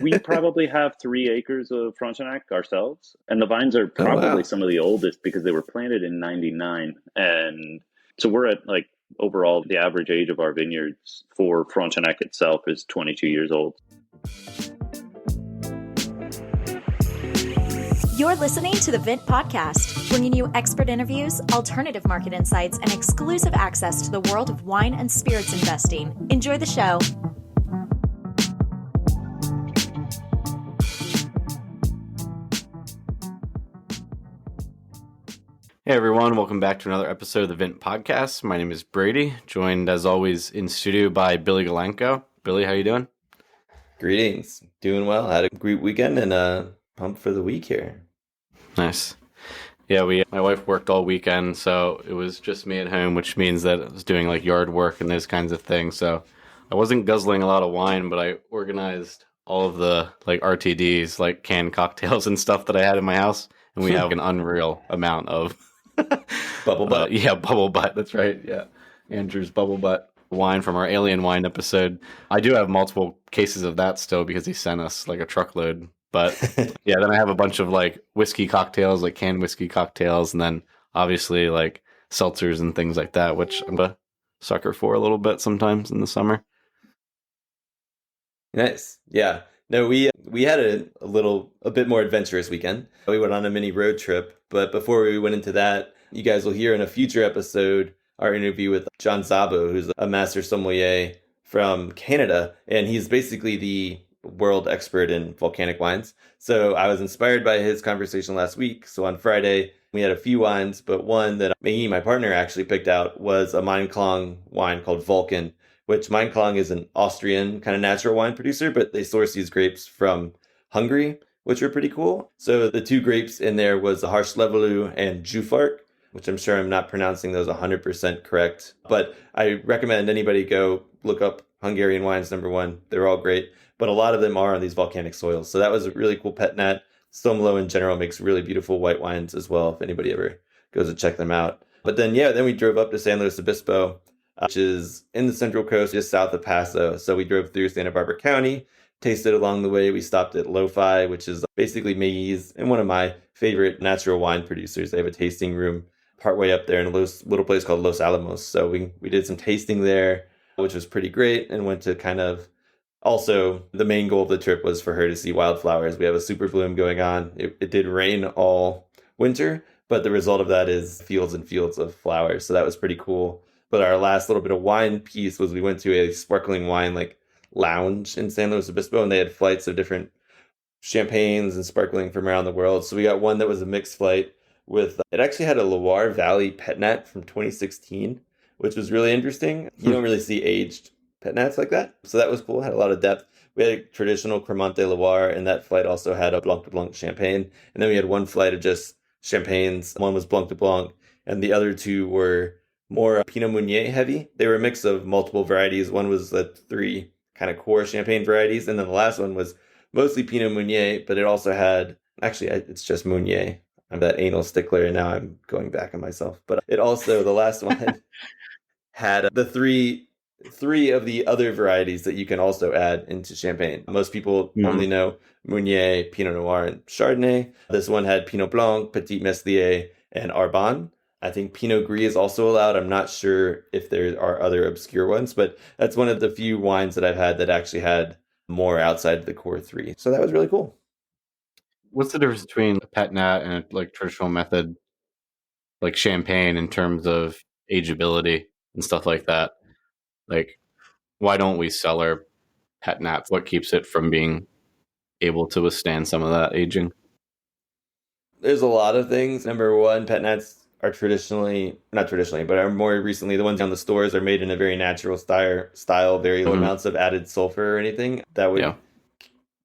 We probably have 3 acres of Frontenac ourselves, and the vines are Oh, probably wow. some of the oldest because they were planted in '99. And so we're at like overall the average age of our vineyards for Frontenac itself is 22 years old. You're listening to the Vint Podcast, bringing you expert interviews, alternative market insights, and exclusive access to the world of wine and spirits investing. Enjoy the show. Hey everyone, welcome back to another episode of the Vint Podcast. My name is Brady, joined as always in studio by Billy Galenko. Billy, how you doing? Greetings. Doing well. Had a great weekend and pumped for the week here. Nice. Yeah, my wife worked all weekend, so it was just me at home, which means that I was doing like yard work and those kinds of things. So I wasn't guzzling a lot of wine, but I organized all of the like RTDs, like canned cocktails and stuff that I had in my house, and we have an unreal amount of Bubble butt. yeah, bubble butt. That's right. Yeah, Andrew's bubble butt wine from our alien wine episode. I do have multiple cases of that still because he sent us like a truckload. But yeah, then I have a bunch of like whiskey cocktails, like canned whiskey cocktails, and then obviously like seltzers and things like that, which I'm a sucker for a little bit sometimes in the summer. Nice. Yeah. No, we had a bit more adventurous weekend. We went on a mini road trip, but before we went into that, you guys will hear in a future episode our interview with John Szabo, who's a master sommelier from Canada, and he's basically the world expert in volcanic wines. So I was inspired by his conversation last week. So on Friday, we had a few wines, but one that me, my partner, actually picked out was a Mainklang wine called Vulcan, which Mainklang is an Austrian kind of natural wine producer, but they source these grapes from Hungary, which are pretty cool. So the two grapes in there was Harslevelu and Jufark, which I'm sure I'm not pronouncing those 100% correct. But I recommend anybody go look up Hungarian wines, number one. They're all great, but a lot of them are on these volcanic soils. So that was a really cool pet nat. Sommelier in general makes really beautiful white wines as well, if anybody ever goes to check them out. But then we drove up to San Luis Obispo, which is in the Central Coast, just south of Paso. So we drove through Santa Barbara County, tasted along the way. We stopped at Lo-Fi, which is basically Mays and one of my favorite natural wine producers. They have a tasting room partway up there in a little place called Los Alamos. So we did some tasting there, which was pretty great, and went to kind of also the main goal of the trip was for her to see wildflowers. We have a super bloom going on. It did rain all winter, but the result of that is fields and fields of flowers. So that was pretty cool. But our last little bit of wine piece was we went to a sparkling wine like lounge in San Luis Obispo, and they had flights of different champagnes and sparkling from around the world. So we got one that was a mixed flight with, it actually had a Loire Valley pet nat from 2016, which was really interesting. You don't really see aged pet nats like that. So that was cool. Had a lot of depth. We had a traditional Cremant de Loire, and that flight also had a Blanc de Blanc champagne. And then we had one flight of just champagnes. One was Blanc de Blanc, and the other two were more Pinot Meunier heavy. They were a mix of multiple varieties. One was the 3 kind of core champagne varieties, and then the last one was mostly Pinot Meunier, but it also had, actually, it's just Meunier. I'm that anal stickler, and now I'm going back on myself. But it also, the last one, had the three of the other varieties that you can also add into champagne. Most people only know Meunier, Pinot Noir, and Chardonnay. This one had Pinot Blanc, Petit Meslier, and Arbonne. I think Pinot Gris is also allowed. I'm not sure if there are other obscure ones, but that's one of the few wines that I've had that actually had more outside the core 3. So that was really cool. What's the difference between a pet nat and a like traditional method, like champagne, in terms of ageability and stuff like that? Like, why don't we cellar pet nats? What keeps it from being able to withstand some of that aging? There's a lot of things. Number one, pet nats are not traditionally, but are more recently, the ones on the stores are made in a very natural style, very low amounts of added sulfur or anything. That would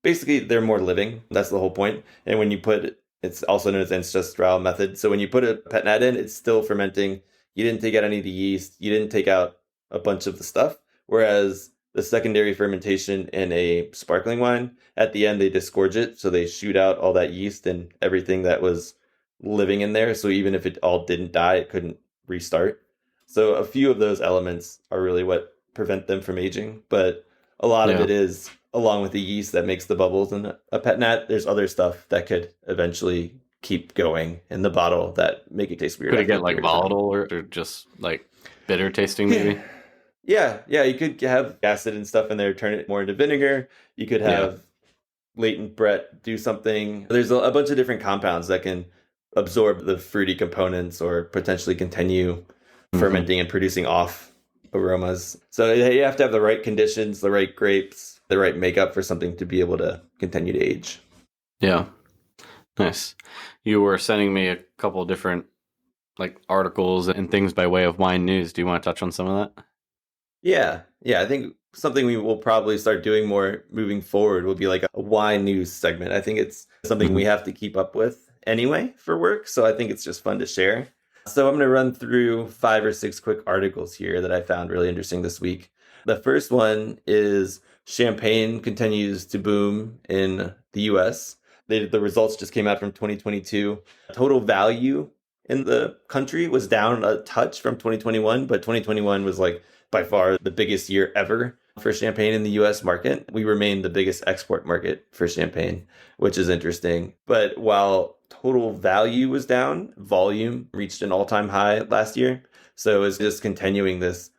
basically, they're more living. That's the whole point. And when you put, it's also known as ancestral method. So when you put a pet nat in, it's still fermenting. You didn't take out any of the yeast. You didn't take out a bunch of the stuff. Whereas the secondary fermentation in a sparkling wine, at the end, they disgorge it. So they shoot out all that yeast and everything that was living in there. So even if it all didn't die, it couldn't restart. So a few of those elements are really what prevent them from aging. But a lot of it is along with the yeast that makes the bubbles in a pet nat, there's other stuff that could eventually keep going in the bottle that make it taste weird. Could it get like volatile or just like bitter tasting maybe? Yeah. You could have acid and stuff in there, turn it more into vinegar. You could have latent Brett do something. There's a bunch of different compounds that can absorb the fruity components or potentially continue fermenting and producing off aromas. So you have to have the right conditions, the right grapes, the right makeup for something to be able to continue to age. Yeah. Nice. You were sending me a couple of different like articles and things by way of wine news. Do you want to touch on some of that? Yeah. I think something we will probably start doing more moving forward will be like a wine news segment. I think it's something we have to keep up with anyway for work. So I think it's just fun to share. So I'm going to run through 5 or 6 quick articles here that I found really interesting this week. The first one is champagne continues to boom in the US. The results just came out from 2022. Total value in the country was down a touch from 2021, but 2021 was like by far the biggest year ever for champagne in the US market. We remain the biggest export market for champagne, which is interesting. But while total value was down, volume reached an all-time high last year. So it's just continuing this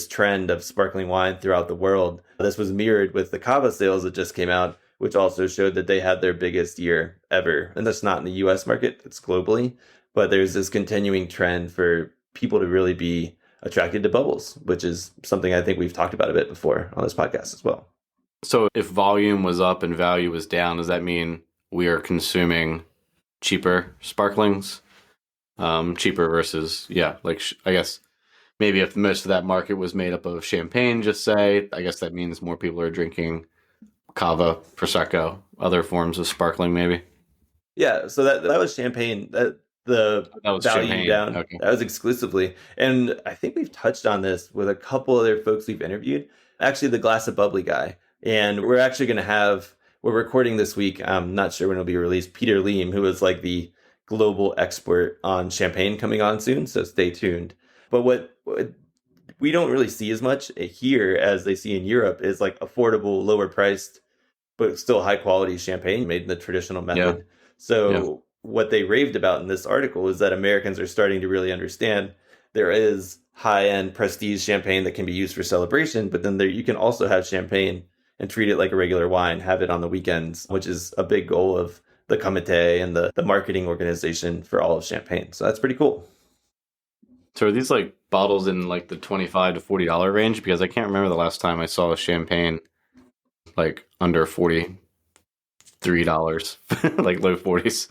trend of sparkling wine throughout the world. This was mirrored with the Cava sales that just came out, which also showed that they had their biggest year ever. And that's not in the US market, it's globally. But there's this continuing trend for people to really be attracted to bubbles, which is something I think we've talked about a bit before on this podcast as well. So if volume was up and value was down, does that mean we are consuming cheaper sparklings? Cheaper versus, I guess maybe if most of that market was made up of champagne, just say, I guess that means more people are drinking Cava, Prosecco, other forms of sparkling maybe. Yeah, so that was champagne. The was value champagne. down. Okay. That was exclusively. And I think we've touched on this with a couple other folks we've interviewed. Actually, the Glass of Bubbly guy. And we're actually going to we're recording this week. I'm not sure when it'll be released. Peter Leem, who is like the global expert on champagne, coming on soon. So stay tuned. But what we don't really see as much here as they see in Europe is like affordable, lower priced, but still high quality champagne made in the traditional method. Yeah. So what they raved about in this article is that Americans are starting to really understand there is high-end prestige champagne that can be used for celebration, but then you can also have champagne and treat it like a regular wine, have it on the weekends, which is a big goal of the Comité and the marketing organization for all of champagne. So that's pretty cool. So are these like bottles in like the $25 to $40 range? Because I can't remember the last time I saw a champagne like under $43, like low 40s.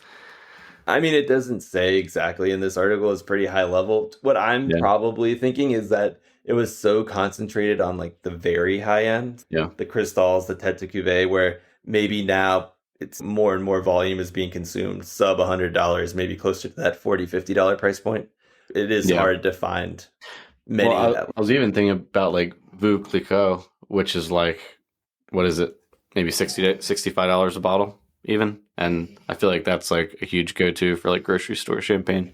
I mean, it doesn't say exactly in this article. It's pretty high level. What I'm probably thinking is that it was so concentrated on like the very high end, the Cristals, the Tête de Cuvée, where maybe now it's more and more volume is being consumed, sub $100, maybe closer to that $40, $50 price point. It is hard to find many. I was even thinking about like Veuve Clicquot, which is like, what is it? Maybe $60 to $65 a bottle even. And I feel like that's like a huge go-to for like grocery store champagne.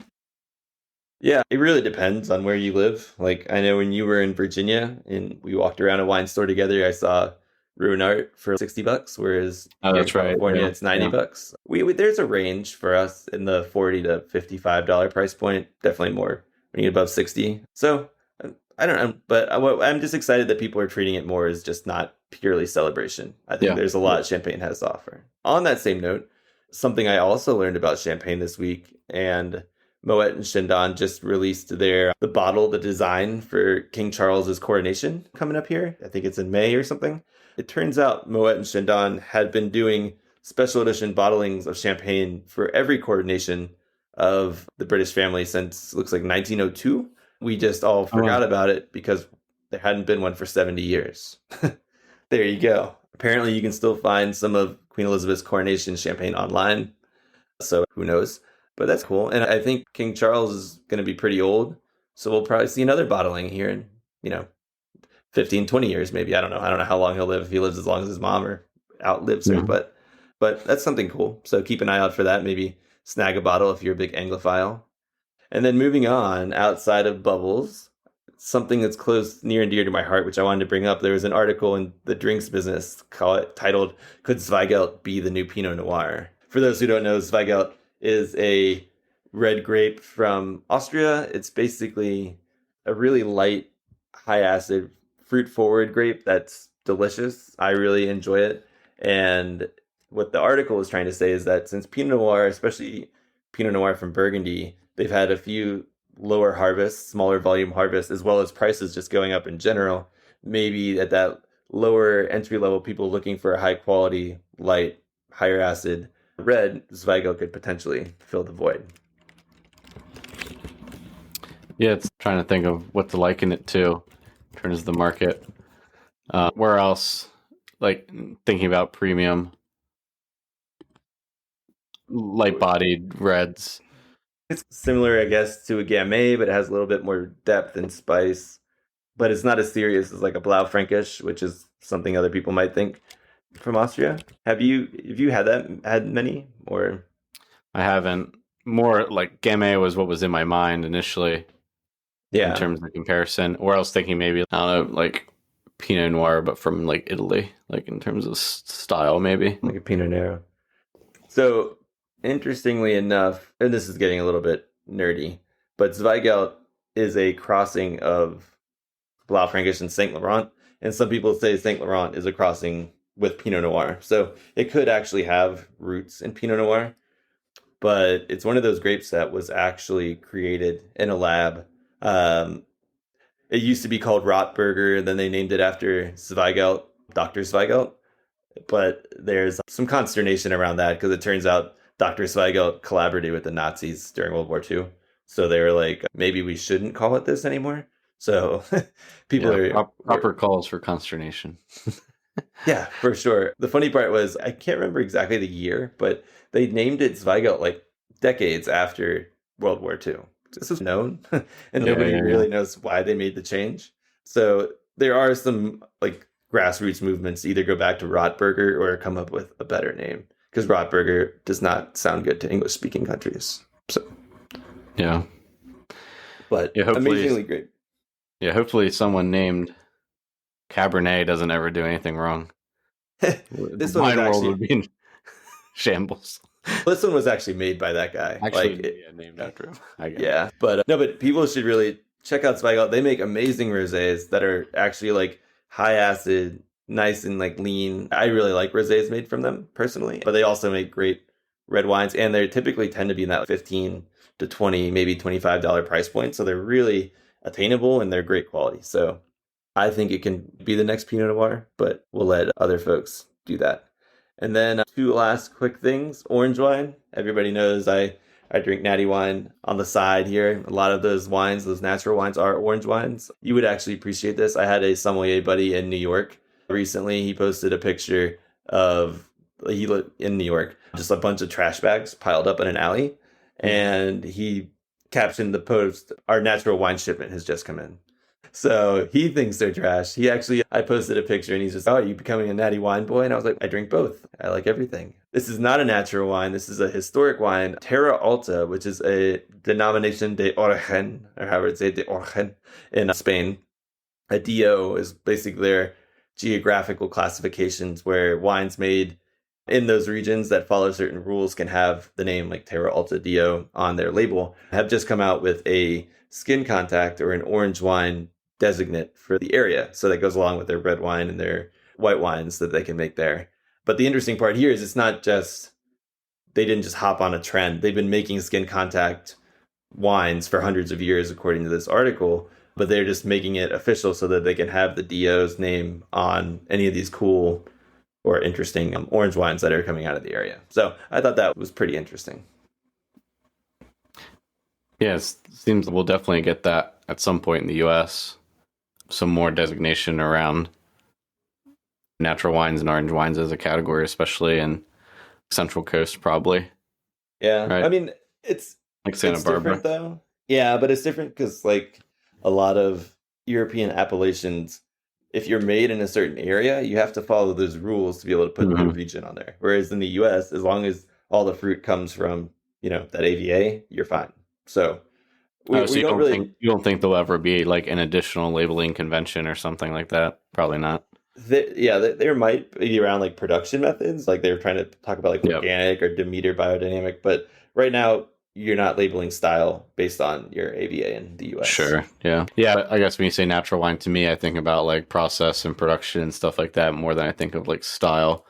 Yeah, it really depends on where you live. Like I know when you were in Virginia and we walked around a wine store together, I saw Ruinart for $60, whereas that's in California it's $90. We there's a range for us in the $40 to $55 price point. Definitely more when you get above 60. So I don't know, but I'm just excited that people are treating it more as just not purely celebration. I think there's a lot champagne has to offer. On that same note, something I also learned about champagne this week, and Moet and Chandon just released the bottle, the design for King Charles's coronation coming up here. I think it's in May or something. It turns out Moet and Chandon had been doing special edition bottlings of champagne for every coronation of the British family since looks like 1902. We just all forgot about it because there hadn't been one for 70 years. There you go. Apparently you can still find some of Queen Elizabeth's coronation champagne online. So who knows? But that's cool. And I think King Charles is going to be pretty old. So we'll probably see another bottling here in, 15, 20 years, maybe. I don't know how long he'll live, if he lives as long as his mom or outlives her. But that's something cool. So keep an eye out for that. Maybe snag a bottle if you're a big Anglophile. And then moving on, outside of bubbles, something that's close, near and dear to my heart, which I wanted to bring up. There was an article in the drinks business titled, "Could Zweigelt be the new Pinot Noir?" For those who don't know, Zweigelt is a red grape from Austria. It's basically a really light, high acid, fruit forward grape that's delicious. I really enjoy it. And what the article is trying to say is that since Pinot Noir, especially Pinot Noir from Burgundy, they've had a few lower harvests, smaller volume harvests, as well as prices just going up in general. Maybe at that lower entry level, people looking for a high quality, light, higher acid red, Zweigelt could potentially fill the void. Yeah, it's trying to think of what to liken it to in terms of the market. Where else? Like thinking about premium, light-bodied reds. It's similar, I guess, to a Gamay, but it has a little bit more depth and spice. But it's not as serious as like a Blaufränkisch, which is something other people might think from Austria. Have you had many, or? I haven't. More like Gamay was what was in my mind initially. Yeah. In terms of comparison, or else thinking maybe, I don't know, like Pinot Noir, but from like Italy, like in terms of style, maybe like a Pinot Nero. So interestingly enough, and this is getting a little bit nerdy, but Zweigelt is a crossing of Blaufränkisch and Saint Laurent, and some people say Saint Laurent is a crossing with Pinot Noir. So it could actually have roots in Pinot Noir, but it's one of those grapes that was actually created in a lab. It used to be called Rotberger, and then they named it after Zweigelt, Dr. Zweigelt. But there's some consternation around that because it turns out Dr. Zweigelt collaborated with the Nazis during World War II. So they were like, maybe we shouldn't call it this anymore. So people are proper calls for consternation. Yeah, for sure. The funny part was, I can't remember exactly the year, but they named it Zweigelt like decades after World War II. This was known, and nobody really knows why they made the change. So there are some like grassroots movements to either go back to Rotberger or come up with a better name, because Rotberger does not sound good to English-speaking countries. So yeah, but amazingly great. Yeah, hopefully someone named Cabernet doesn't ever do anything wrong. This the one wine world would be in shambles. This one was actually made by that guy. Actually, named after him. Yeah, but no, but people should really check out Zweigelt. They make amazing rosés that are actually like high acid, nice and like lean. I really like rosés made from them personally, but they also make great red wines, and they typically tend to be in that 15 to 20, maybe $25 price point. So they're really attainable and they're great quality. So I think it can be the next Pinot Noir, but we'll let other folks do that. And then two last quick things. Orange wine. Everybody knows I drink natty wine on the side here. A lot of those wines, those natural wines, are orange wines. You would actually appreciate this. I had a sommelier buddy in New York recently. He posted a picture of, he lived in New York, just a bunch of trash bags piled up in an alley. And he captioned the post, "Our natural wine shipment has just come in." So he thinks they're trash. I posted a picture and he's just, "Oh, are you becoming a natty wine boy?" And I was like, "I drink both. I like everything." This is not a natural wine. This is a historic wine, Terra Alta, which is a denomination de origen, or however it's said, de origen, in Spain. A DO is basically their geographical classifications where wines made in those regions that follow certain rules can have the name like Terra Alta DO on their label, have just come out with a skin contact or an orange wine designate for the area. So that goes along with their red wine and their white wines that they can make there. But the interesting part here is it's not just, they didn't just hop on a trend. They've been making skin contact wines for hundreds of years, according to this article, but they're just making it official so that they can have the DO's name on any of these cool or interesting orange wines that are coming out of the area. So I thought that was pretty interesting. Yeah, it seems we'll definitely get that at some point in the U.S. Some more designation around natural wines and orange wines as a category, especially in Central Coast, probably. Yeah, right? I mean, it's like Santa Barbara, though. Yeah, but it's different because like a lot of European appellations, if you're made in a certain area, you have to follow those rules to be able to put the region on there. Whereas in the U.S., as long as all the fruit comes from, that AVA, you're fine. So So we don't really. you don't think there'll ever be like an additional labeling convention or something like that? Probably not. There might be around like production methods, like they were trying to talk about like Yep. organic or Demeter biodynamic, but right now you're not labeling style based on your AVA in the US. Sure. Yeah. Yeah. I guess when you say natural wine, to me, I think about like process and production and stuff like that more than I think of like style.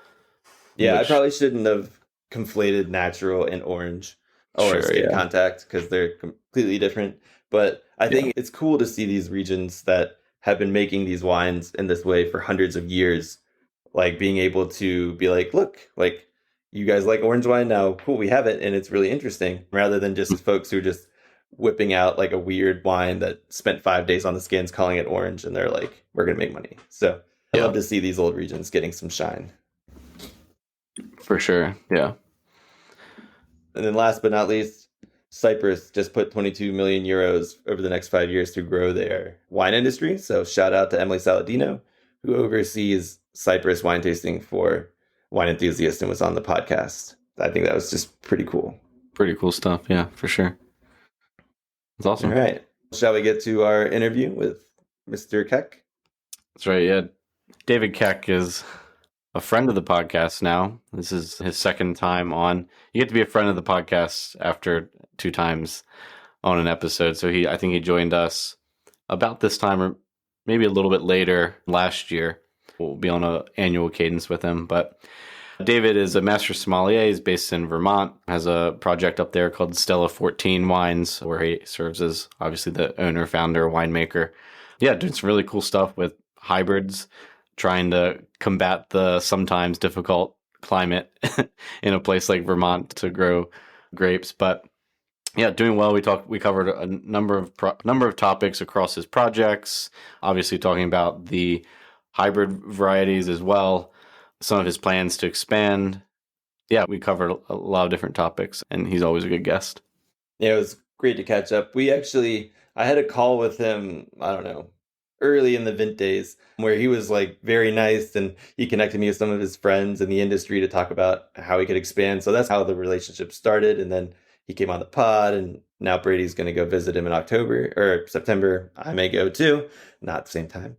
Yeah, which- I probably shouldn't have conflated natural and orange or Sure, skin yeah. contact because they're completely different. But I think it's cool to see these regions that have been making these wines in this way for hundreds of years, like being able to be like, look, like you guys like orange wine now, cool, we have it, and it's really interesting, rather than just folks who are just whipping out like a weird wine that spent 5 days on the skins calling it orange, and they're like, we're gonna make money. So I love to see these old regions getting some shine. For sure. Yeah. And then last but not least, Cyprus just put 22 million euros over the next 5 years to grow their wine industry. So shout out to Emily Saladino, who oversees Cyprus wine tasting for Wine Enthusiast and was on the podcast. I think that was just pretty cool. Pretty cool stuff. Yeah, for sure. That's awesome. All right. Shall we get to our interview with Mr. Keck? That's right. Yeah. David Keck is a friend of the podcast now. This is his second time on. You get to be a friend of the podcast after 2 times on an episode. So I think he joined us about this time or maybe a little bit later last year. We'll be on an annual cadence with him. But David is a master sommelier. He's based in Vermont, has a project up there called Stella 14 Wines, where he serves as obviously the owner, founder, winemaker. Yeah, doing some really cool stuff with hybrids, trying to combat the sometimes difficult climate in a place like Vermont to grow grapes. But yeah, doing well. We covered a number of topics across his projects. Obviously, talking about the hybrid varieties as well. Some of his plans to expand. Yeah, we covered a lot of different topics, and he's always a good guest. Yeah, it was great to catch up. I had a call with him, I don't know, early in the Vint days, where he was like very nice and he connected me with some of his friends in the industry to talk about how he could expand. So that's how the relationship started. And then he came on the pod, and now Brady's going to go visit him in October or September. I may go too, not at the same time.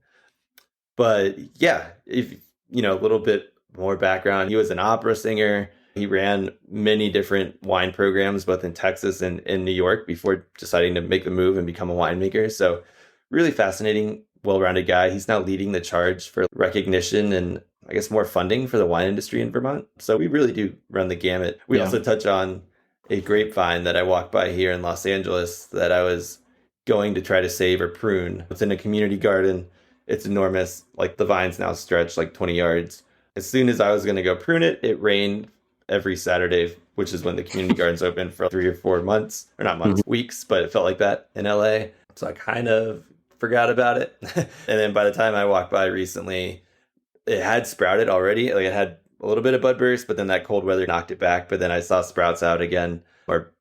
But yeah, if a little bit more background, he was an opera singer. He ran many different wine programs, both in Texas and in New York, before deciding to make the move and become a winemaker. So really fascinating, well-rounded guy. He's now leading the charge for recognition and I guess more funding for the wine industry in Vermont. So we really do run the gamut. We also touch on a grapevine that I walked by here in Los Angeles that I was going to try to save or prune. It's in a community garden. It's enormous. Like the vines now stretch like 20 yards. As soon as I was going to go prune it, it rained every Saturday, which is when the community garden's open for 3 or 4 months, or not months, weeks, but it felt like that in LA. So I kind of forgot about it. And then by the time I walked by recently, it had sprouted already. Like it had a little bit of bud burst, but then that cold weather knocked it back. But then I saw sprouts out again, or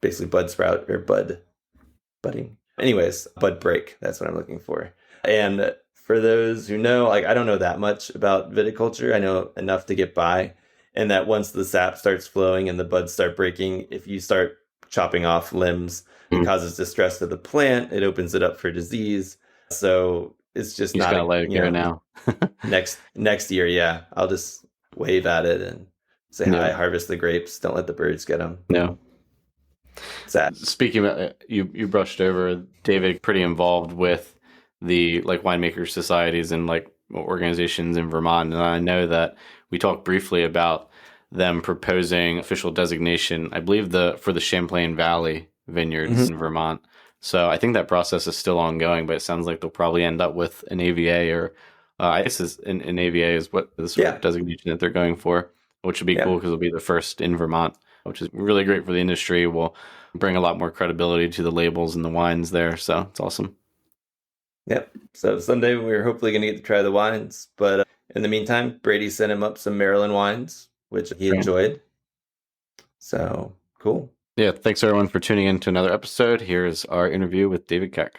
basically bud sprout or budding. Anyways, bud break. That's what I'm looking for. And for those who know, like I don't know that much about viticulture. I know enough to get by. And that once the sap starts flowing and the buds start breaking, if you start chopping off limbs, it causes distress to the plant. It opens it up for disease. So it's just not gotta let it go now. next year, yeah, I'll just wave at it and say hi, harvest the grapes. Don't let the birds get them. No. Sad. Speaking of, you brushed over David, pretty involved with the like winemaker societies and like organizations in Vermont. And I know that we talked briefly about them proposing official designation, I believe for the Champlain Valley vineyards in Vermont. So I think that process is still ongoing, but it sounds like they'll probably end up with an AVA or I guess an AVA is what the sort of designation that they're going for, which would be cool because it'll be the first in Vermont, which is really great for the industry. Will bring a lot more credibility to the labels and the wines there. So it's awesome. Yep. So someday we're hopefully going to get to try the wines. But in the meantime, Brady sent him up some Maryland wines, which he enjoyed. So cool. Yeah. Thanks everyone for tuning in to another episode. Here's our interview with David Keck.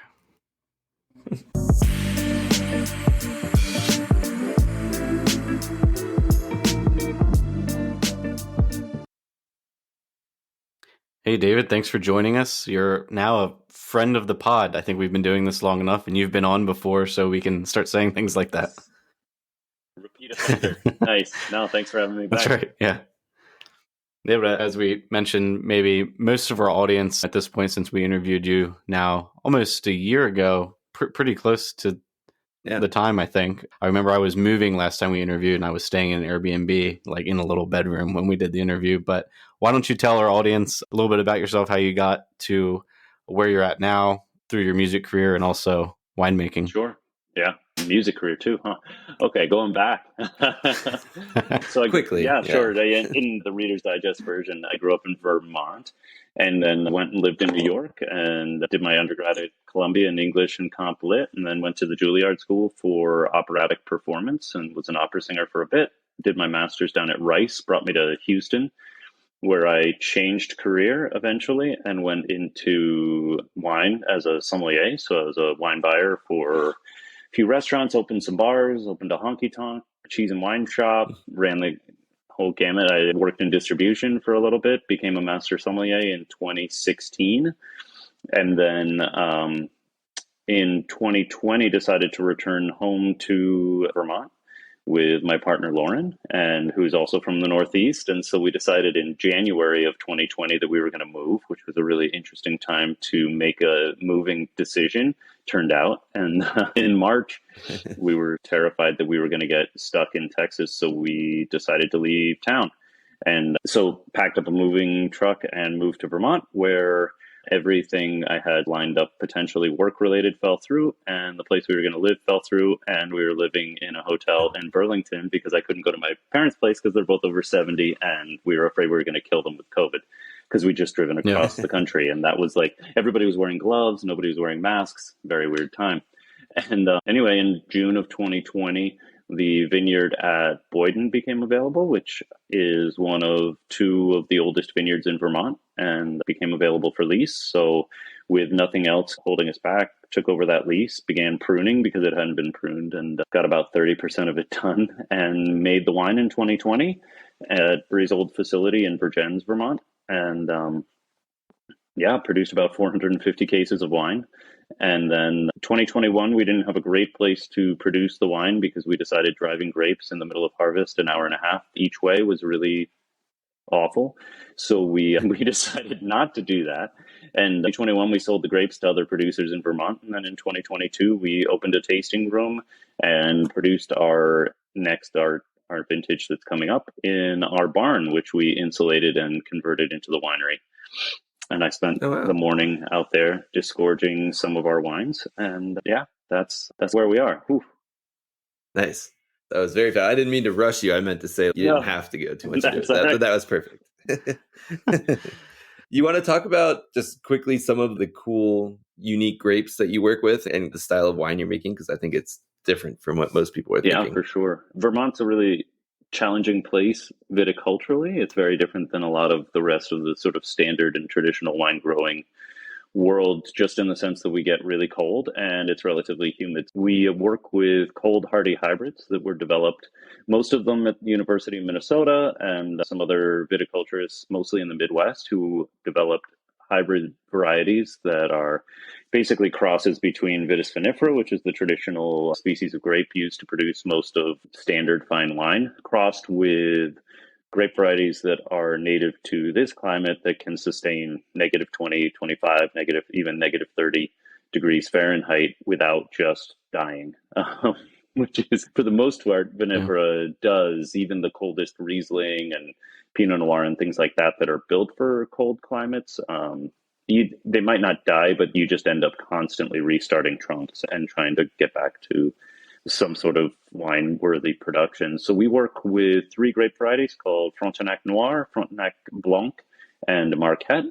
Hey, David, thanks for joining us. You're now a friend of the pod. I think we've been doing this long enough, and you've been on before, so we can start saying things like that. Repeat offender. Nice. No, thanks for having me back. That's right. Yeah. Yeah, but as we mentioned, maybe most of our audience at this point, since we interviewed you now almost a year ago, pretty close to the time, I think. I remember I was moving last time we interviewed, and I was staying in an Airbnb, like in a little bedroom when we did the interview. But why don't you tell our audience a little bit about yourself, how you got to where you're at now through your music career and also winemaking? Sure. Yeah. Music career too, huh? Okay, going back. So Quickly. Yeah, sure. In the Reader's Digest version, I grew up in Vermont and then went and lived in New York and did my undergrad at Columbia in English and Comp Lit, and then went to the Juilliard School for operatic performance and was an opera singer for a bit. Did my master's down at Rice, brought me to Houston, where I changed career eventually and went into wine as a sommelier. So I was a wine buyer for a few restaurants, opened some bars, opened a honky tonk, cheese and wine shop, ran the whole gamut. I worked in distribution for a little bit, became a master sommelier in 2016. And then in 2020, decided to return home to Vermont with my partner Lauren, and who's also from the Northeast. And so we decided in January of 2020 that we were going to move, which was a really interesting time to make a moving decision, turned out. And in March, we were terrified that we were going to get stuck in Texas. So we decided to leave town. And so packed up a moving truck and moved to Vermont, where everything I had lined up potentially work-related fell through, and the place we were going to live fell through, and we were living in a hotel in Burlington because I couldn't go to my parents' place because they're both over 70, and we were afraid we were going to kill them with COVID because we'd just driven across the country, and that was like, everybody was wearing gloves, nobody was wearing masks, very weird time. And anyway, in June of 2020, the vineyard at Boyden became available, which is one of two of the oldest vineyards in Vermont, and became available for lease. So with nothing else holding us back, took over that lease, began pruning because it hadn't been pruned, and got about 30% of it done, and made the wine in 2020 at Bree's old facility in Vergennes, Vermont. And produced about 450 cases of wine. And then 2021, we didn't have a great place to produce the wine because we decided driving grapes in the middle of harvest an hour and a half each way was really awful. So we decided not to do that. And in 2021, we sold the grapes to other producers in Vermont. And then in 2022, we opened a tasting room and produced our vintage that's coming up in our barn, which we insulated and converted into the winery. And I spent the morning out there disgorging some of our wines. And that's where we are. Whew. Nice. That was very fast. I didn't mean to rush you. I meant to say you didn't have to go too much into it. Right. That was perfect. You want to talk about just quickly some of the cool, unique grapes that you work with and the style of wine you're making? Because I think it's different from what most people are thinking. Yeah, for sure. Vermont's a really challenging place viticulturally. It's very different than a lot of the rest of the sort of standard and traditional wine growing world, just in the sense that we get really cold and it's relatively humid. We work with cold hardy hybrids that were developed, most of them at the University of Minnesota, and some other viticulturists, mostly in the Midwest, who developed hybrid varieties that are basically crosses between Vitis vinifera, which is the traditional species of grape used to produce most of standard fine wine, crossed with grape varieties that are native to this climate that can sustain negative 20, 25, even negative 30 degrees Fahrenheit without just dying, which is, for the most part, vinifera does. Even the coldest Riesling and Pinot Noir and things like that are built for cold climates, they might not die, but you just end up constantly restarting trunks and trying to get back to some sort of wine-worthy production. So we work with three grape varieties called Frontenac Noir, Frontenac Blanc, and Marquette.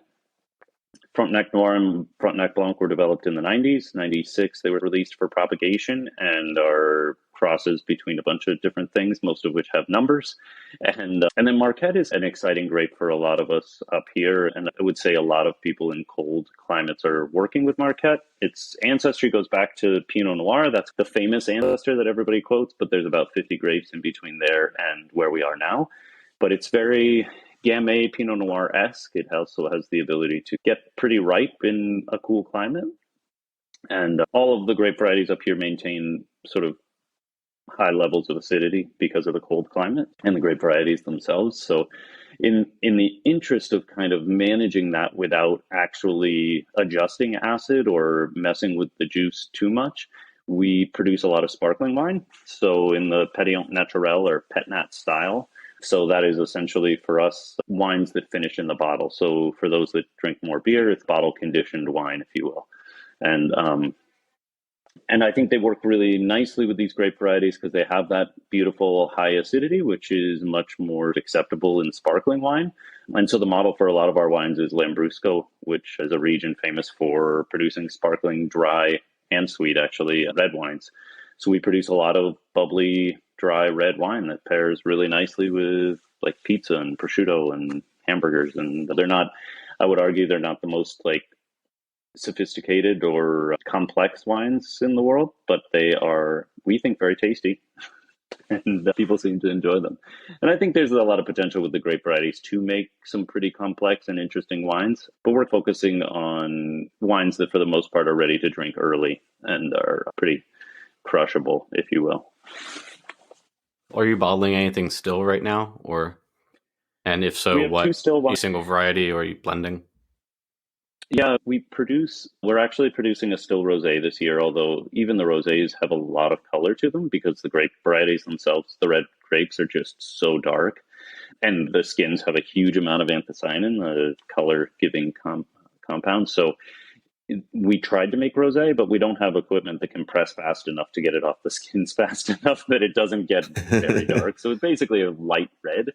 Frontenac Noir and Frontenac Blanc were developed in the 90s. 96, they were released for propagation and are crosses between a bunch of different things, most of which have numbers. And then Marquette is an exciting grape for a lot of us up here. And I would say a lot of people in cold climates are working with Marquette. Its ancestry goes back to Pinot Noir. That's the famous ancestor that everybody quotes, but there's about 50 grapes in between there and where we are now. But it's very Gamay Pinot Noir-esque. It also has the ability to get pretty ripe in a cool climate. And all of the grape varieties up here maintain sort of high levels of acidity because of the cold climate and the grape varieties themselves. So in the interest of kind of managing that without actually adjusting acid or messing with the juice too much, we produce a lot of sparkling wine. So in the Pétillant Naturel or Pet Nat style. So that is essentially for us wines that finish in the bottle. So for those that drink more beer, it's bottle conditioned wine, if you will. And I think they work really nicely with these grape varieties because they have that beautiful high acidity, which is much more acceptable in sparkling wine. And so the model for a lot of our wines is Lambrusco, which is a region famous for producing sparkling, dry, and sweet, actually, red wines. So we produce a lot of bubbly, dry red wine that pairs really nicely with like pizza and prosciutto and hamburgers. And they're not, I would argue, they're not the most like sophisticated or complex wines in the world, but they are, we think, very tasty. And people seem to enjoy them. And I think there's a lot of potential with the grape varieties to make some pretty complex and interesting wines. But we're focusing on wines that, for the most part, are ready to drink early and are pretty crushable, if you will. Are you bottling anything still right now? And if so, what single variety, or are you blending? Yeah, we're actually producing a still rosé this year, although even the rosés have a lot of color to them because the grape varieties themselves, the red grapes, are just so dark. And the skins have a huge amount of anthocyanin, the color-giving compound. So we tried to make rosé, but we don't have equipment that can press fast enough to get it off the skins fast enough that it doesn't get very dark. So it's basically a light red.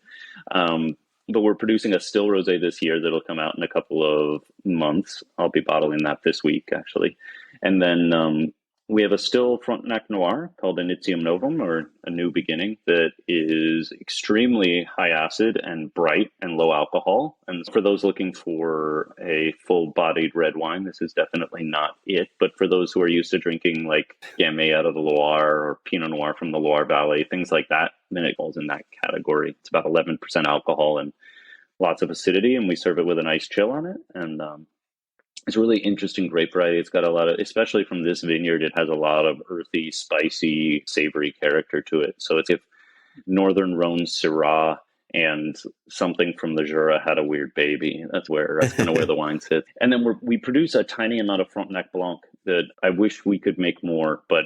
But we're producing a still rosé this year that'll come out in a couple of months. I'll be bottling that this week, actually. And then we have a still Frontenac Noir called Initium Novum, or A New Beginning, that is extremely high acid and bright and low alcohol. And for those looking for a full-bodied red wine, this is definitely not it. But for those who are used to drinking like Gamay out of the Loire or Pinot Noir from the Loire Valley, things like that, then it falls in that category. It's about 11% alcohol and lots of acidity, and we serve it with a nice chill on it. And it's a really interesting grape variety. It's got a lot of, especially from this vineyard, it has a lot of earthy, spicy, savory character to it. So it's if Northern Rhone Syrah and something from the Jura had a weird baby. That's kind of where the wine sits. And then we produce a tiny amount of Frontenac Blanc that I wish we could make more, but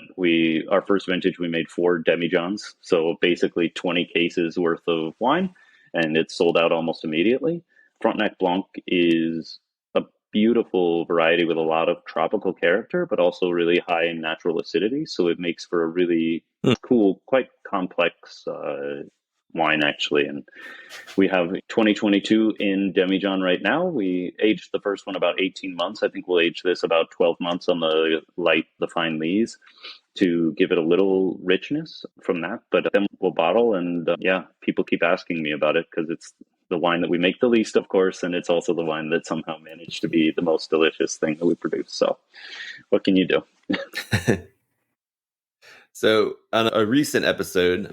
our first vintage, we made 4 demijohns. So basically 20 cases worth of wine, and it's sold out almost immediately. Frontenac Blanc is a beautiful variety with a lot of tropical character, but also really high in natural acidity. So it makes for a really cool, quite complex wine, actually. And we have 2022 in Demijohn right now. We aged the first one about 18 months. I think we'll age this about 12 months on the fine lees to give it a little richness from that. But then we'll bottle, and people keep asking me about it because it's the wine that we make the least, of course, and it's also the wine that somehow managed to be the most delicious thing that we produce. So what can you do? So on a recent episode,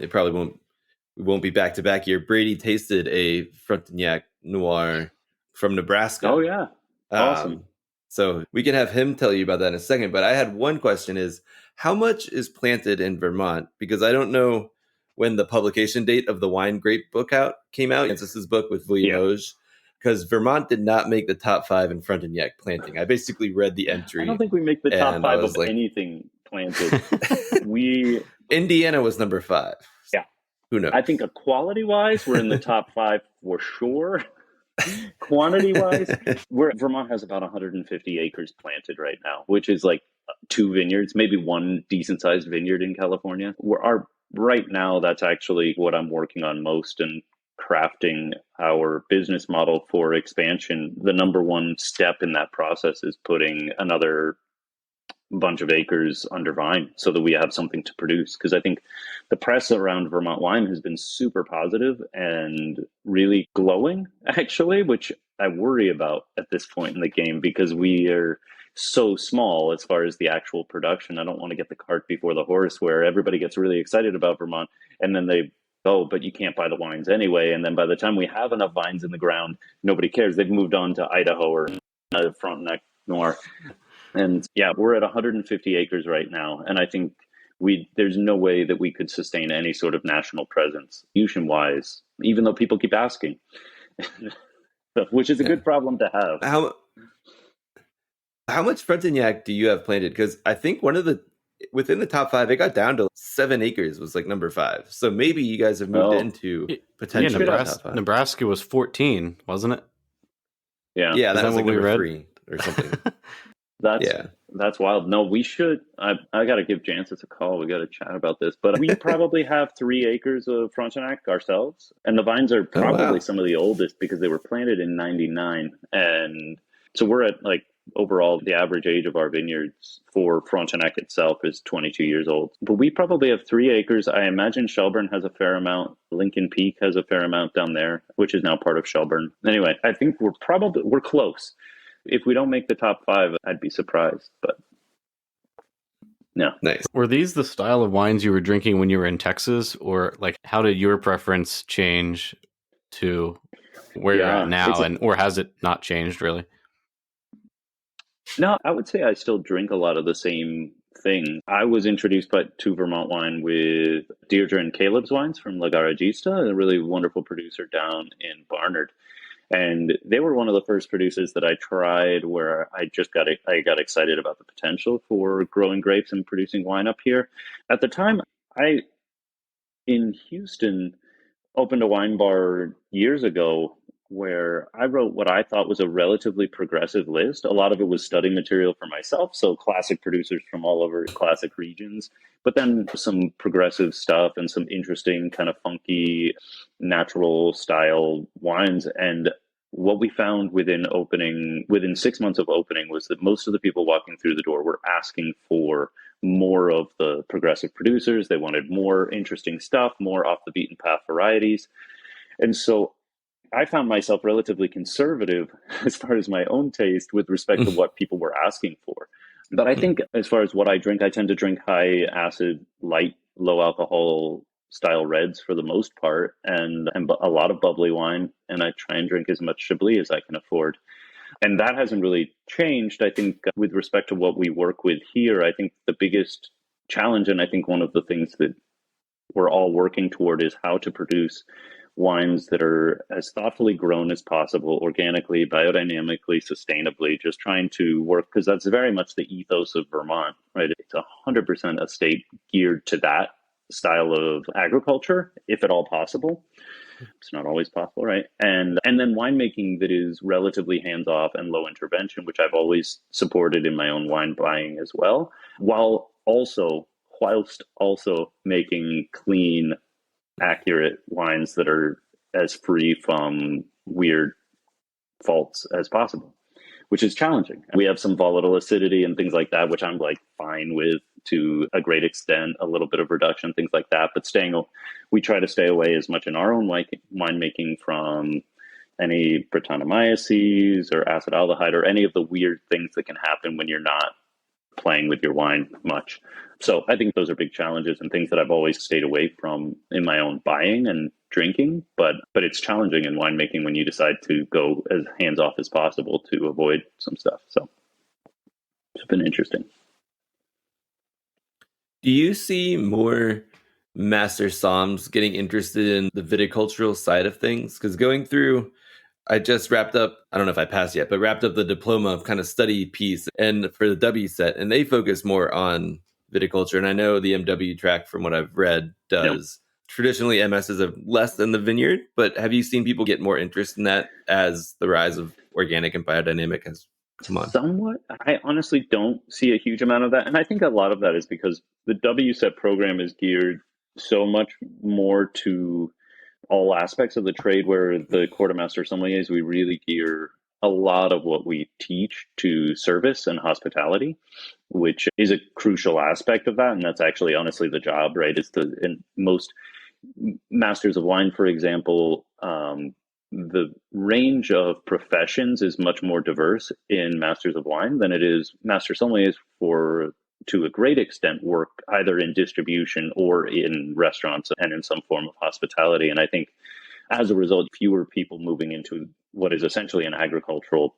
we won't be back to back here, Brady tasted a Frontenac Noir from Nebraska. Oh yeah. Awesome. So we can have him tell you about that in a second. But I had one question: is how much is planted in Vermont? Because I don't know when the publication date of the wine grape book came out. It's this book with Villemose, because Vermont did not make the top 5 in Frontenac planting. I basically read the entry. I don't think we make the top 5 of anything planted. Indiana was number 5. Yeah. Who knows? I think quality-wise, we're in the top 5 for sure. Quantity-wise, Vermont has about 150 acres planted right now, which is like 2 vineyards, maybe 1 decent-sized vineyard in California. Right now, that's actually what I'm working on most and crafting our business model for expansion. The number one step in that process is putting another bunch of acres under vine so that we have something to produce. Because I think the press around Vermont wine has been super positive and really glowing, actually, which I worry about at this point in the game because we are so small as far as the actual production. I don't want to get the cart before the horse where everybody gets really excited about Vermont and then they oh, but you can't buy the wines anyway. And then by the time we have enough vines in the ground, nobody cares. They've moved on to Idaho or Frontenac Noir. And yeah, we're at 150 acres right now. And I think there's no way that we could sustain any sort of national presence, distribution wise, even though people keep asking, which is a good problem to have. How much Frontenac do you have planted? Because I think within the top 5, it got down to 7 acres was like number 5. So maybe you guys have moved into potentially top 5. Nebraska was 14, wasn't it? Yeah. Yeah, that was what like we number read? 3 or something. That's wild. No, we should. I got to give Jancis a call. We got to chat about this. But we probably have 3 acres of Frontenac ourselves, and the vines are probably some of the oldest because they were planted in '99, and so we're at like overall the average age of our vineyards for Frontenac itself is 22 years old. But we probably have 3 acres. I imagine Shelburne has a fair amount. Lincoln Peak has a fair amount down there, which is now part of Shelburne. Anyway, I think we're close. If we don't make the top 5, I'd be surprised, but no. Nice. Were these the style of wines you were drinking when you were in Texas, or like how did your preference change to where you're at now, or has it not changed really? No, I would say I still drink a lot of the same thing. I was introduced to Vermont wine with Deirdre and Caleb's wines from La Garagista, a really wonderful producer down in Barnard. And they were one of the first producers that I tried where I got excited about the potential for growing grapes and producing wine up here. At the time, I, in Houston, opened a wine bar years ago where I wrote what I thought was a relatively progressive list. A lot of it was study material for myself, so classic producers from all over classic regions, but then some progressive stuff and some interesting kind of funky natural style wines. And what we found within 6 months of opening was that most of the people walking through the door were asking for more of the progressive producers. They wanted more interesting stuff, more off the beaten path varieties. And so I found myself relatively conservative as far as my own taste with respect to what people were asking for. But I think as far as what I drink, I tend to drink high acid, light, low alcohol style reds for the most part, and a lot of bubbly wine. And I try and drink as much Chablis as I can afford. And that hasn't really changed. I think with respect to what we work with here, I think the biggest challenge, and I think one of the things that we're all working toward, is how to produce wines that are as thoughtfully grown as possible, organically, biodynamically, sustainably, just trying to work, because that's very much the ethos of Vermont, right? It's 100% a state geared to that style of agriculture, if at all possible. It's not always possible, right? And then winemaking that is relatively hands-off and low intervention, which I've always supported in my own wine buying as well, whilst also making clean, accurate wines that are as free from weird faults as possible, which is challenging. We have some volatile acidity and things like that, which I'm like fine with to a great extent, a little bit of reduction, things like that. But we try to stay away as much in our own winemaking from any Brettanomyces or acetaldehyde or any of the weird things that can happen when you're not playing with your wine much. So I think those are big challenges and things that I've always stayed away from in my own buying and drinking. But it's challenging in winemaking when you decide to go as hands-off as possible to avoid some stuff. So it's been interesting. Do you see more master somms getting interested in the viticultural side of things? Because going through, I just wrapped up, I don't know if I passed yet, but wrapped up the diploma kind of study piece and for the W set, and they focus more on viticulture. And I know the MW track, from what I've read, does. Yep. Traditionally, MSs are less than the vineyard, but have you seen people get more interest in that as the rise of organic and biodynamic has come on? Somewhat. I honestly don't see a huge amount of that. And I think a lot of that is because the W set program is geared so much more to all aspects of the trade, where the quartermaster sommeliers, we really gear a lot of what we teach to service and hospitality, which is a crucial aspect of that. And that's actually honestly the job, right? In most masters of wine, for example, the range of professions is much more diverse in masters of wine than it is master sommeliers for to a great extent, work either in distribution or in restaurants and in some form of hospitality. And I think as a result, fewer people moving into what is essentially an agricultural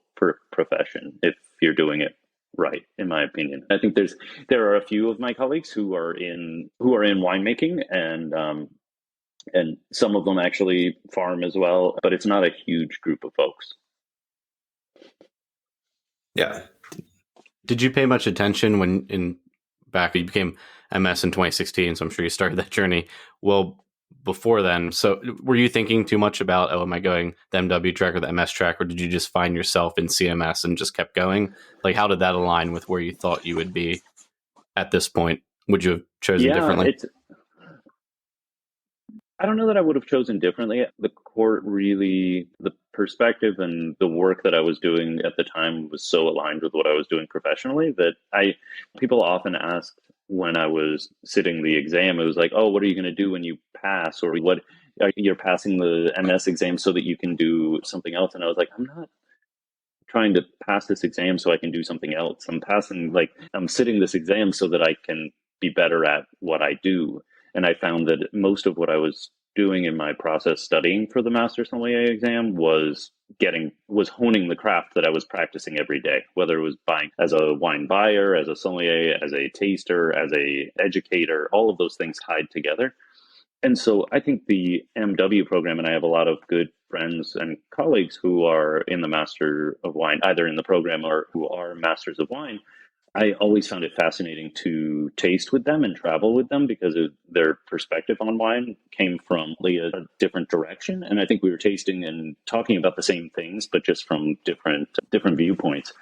profession if you're doing it right, in my opinion. I think there are a few of my colleagues who are in winemaking, and some of them actually farm as well, but it's not a huge group of folks. Yeah. Did you pay much attention when you became MS in 2016? So I'm sure you started that journey well before then. So were you thinking too much about, oh, am I going the MW track or the MS track, or did you just find yourself in CMS and just kept going? Like, how did that align with where you thought you would be at this point? Would you have chosen differently? I don't know that I would have chosen differently. The perspective and the work that I was doing at the time was so aligned with what I was doing professionally that people often asked when I was sitting the exam, it was like, oh, what are you going to do when you pass? Or what, you're passing the MS exam so that you can do something else. And I was like, I'm not trying to pass this exam so I can do something else. I'm sitting this exam so that I can be better at what I do. And I found that most of what I was doing in my process studying for the Master Sommelier exam was honing the craft that I was practicing every day, whether it was buying as a wine buyer, as a sommelier, as a taster, as a educator, all of those things tied together. And so I think the MW program, and I have a lot of good friends and colleagues who are in the Master of Wine, either in the program or who are Masters of Wine. I always found it fascinating to taste with them and travel with them because their perspective on wine came from a different direction. And I think we were tasting and talking about the same things, but just from different viewpoints.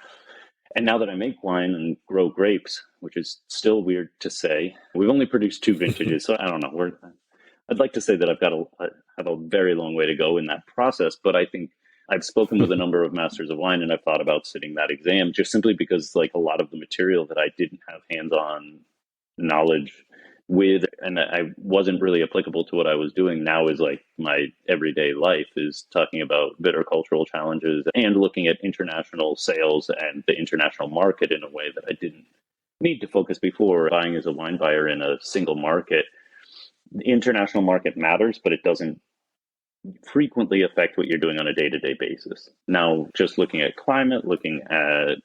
And now that I make wine and grow grapes, which is still weird to say, we've only produced 2 vintages. So I don't know. I'd like to say that I have a very long way to go in that process, but I think I've spoken with a number of Masters of Wine, and I've thought about sitting that exam just simply because a lot of the material that I didn't have hands-on knowledge with, and I wasn't really applicable to what I was doing now is my everyday life is talking about viticultural challenges and looking at international sales and the international market in a way that I didn't need to focus before. Buying as a wine buyer in a single market, the international market matters, but it doesn't frequently affect what you're doing on a day-to-day basis. Now, just looking at climate, looking at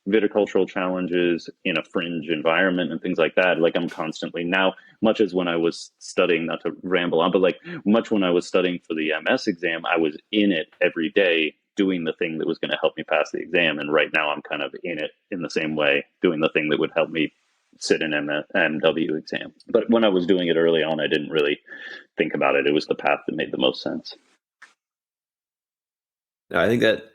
viticultural challenges in a fringe environment and things like that, I'm constantly now, much as when I was studying, not to ramble on, but much when I was studying for the MS exam, I was in it every day doing the thing that was going to help me pass the exam. And right now I'm kind of in it in the same way, doing the thing that would help me sit an MW exam. But when I was doing it early on, I didn't really think about it. It was the path that made the most sense. No, I think that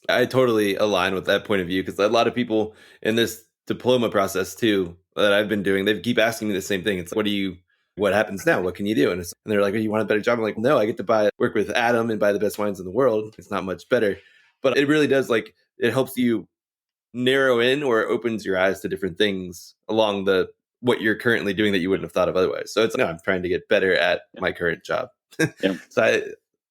I totally align with that point of view, because a lot of people in this diploma process too that I've been doing, they keep asking me the same thing. It's what happens now? What can you do? And they're like, oh, you want a better job? I'm like, no, I get to work with Adam and buy the best wines in the world. It's not much better, but it really does it helps you narrow in or opens your eyes to different things along what you're currently doing that you wouldn't have thought of otherwise. So I'm trying to get better at my current job. Yeah. So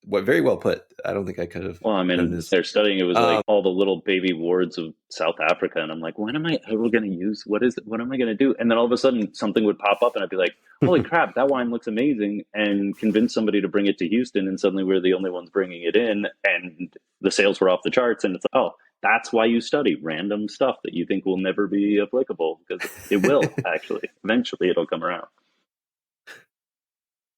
very well put. I don't think I could have. Well, I mean, they're studying, it was all the little baby wards of South Africa. And I'm like, when am I ever going to use, what am I going to do? And then all of a sudden something would pop up and I'd be like, holy crap, that wine looks amazing, and convince somebody to bring it to Houston. And suddenly we're the only ones bringing it in and the sales were off the charts. And it's like, oh, that's why you study random stuff that you think will never be applicable, because it will actually. Eventually it'll come around.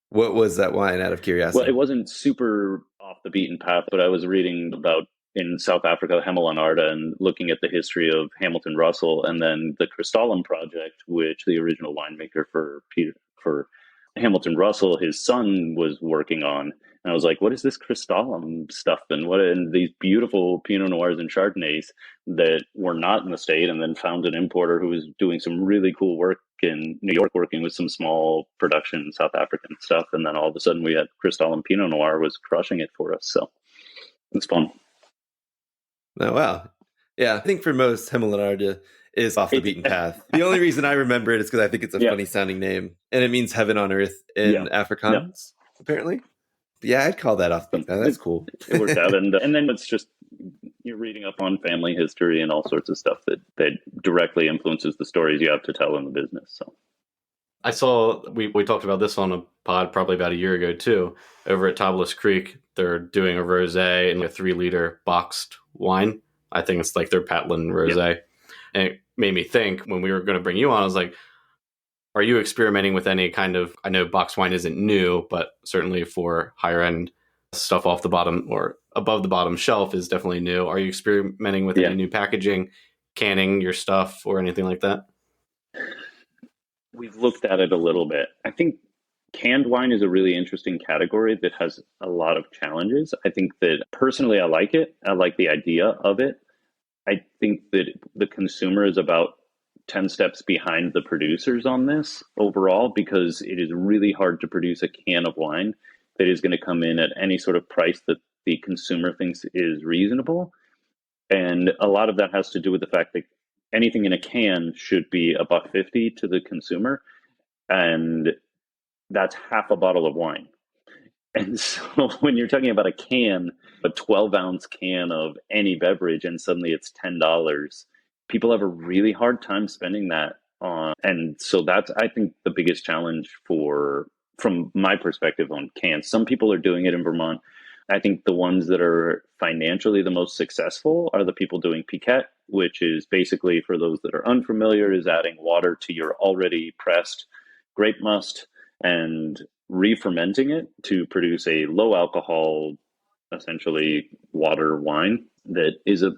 What was that wine, out of curiosity? Well, it wasn't super off the beaten path, but I was reading about in South Africa, Hemelanarda, and looking at the history of Hamilton Russell, and then the Crystallum project, which the original winemaker for Hamilton Russell, his son was working on. And I was like, what is this Crystallum stuff? And these beautiful Pinot Noirs and Chardonnays that were not in the state, and then found an importer who was doing some really cool work in New York, working with some small production South African stuff. And then all of a sudden we had Crystallum Pinot Noir was crushing it for us. So it's fun. Oh, wow. Yeah, I think for most, Hemelanarda is off the beaten path. The only reason I remember it is because I think it's a funny sounding name, and it means heaven on earth in Afrikaans, apparently. Yeah, I'd call that off the beaten path. That's cool. It worked out. And then it's just, you're reading up on family history and all sorts of stuff that directly influences the stories you have to tell in the business. So I saw we talked about this on a pod probably about a year ago too. Over at Tablas Creek, they're doing a rosé and a 3-liter boxed wine. I think it's like their Patlin rosé. Yep. And it made me think when we were going to bring you on, I was like, are you experimenting with any kind of, I know boxed wine isn't new, but certainly for higher end stuff off the bottom or above the bottom shelf is definitely new. Are you experimenting with any new packaging, canning your stuff or anything like that? We've looked at it a little bit. I think canned wine is a really interesting category that has a lot of challenges. I think that personally, I like it. I like the idea of it. I think that the consumer is about 10 steps behind the producers on this overall, because it is really hard to produce a can of wine that is going to come in at any sort of price that the consumer thinks is reasonable. And a lot of that has to do with the fact that anything in a can should be $1.50 to the consumer, and that's half a bottle of wine. And so when you're talking about a can, a 12-ounce can of any beverage, and suddenly it's $10, people have a really hard time spending that on. And so that's, I think, the biggest challenge from my perspective on cans. Some people are doing it in Vermont. I think the ones that are financially the most successful are the people doing piquette, which is basically, for those that are unfamiliar, is adding water to your already pressed grape must and re-fermenting it to produce a low alcohol, essentially water wine that is a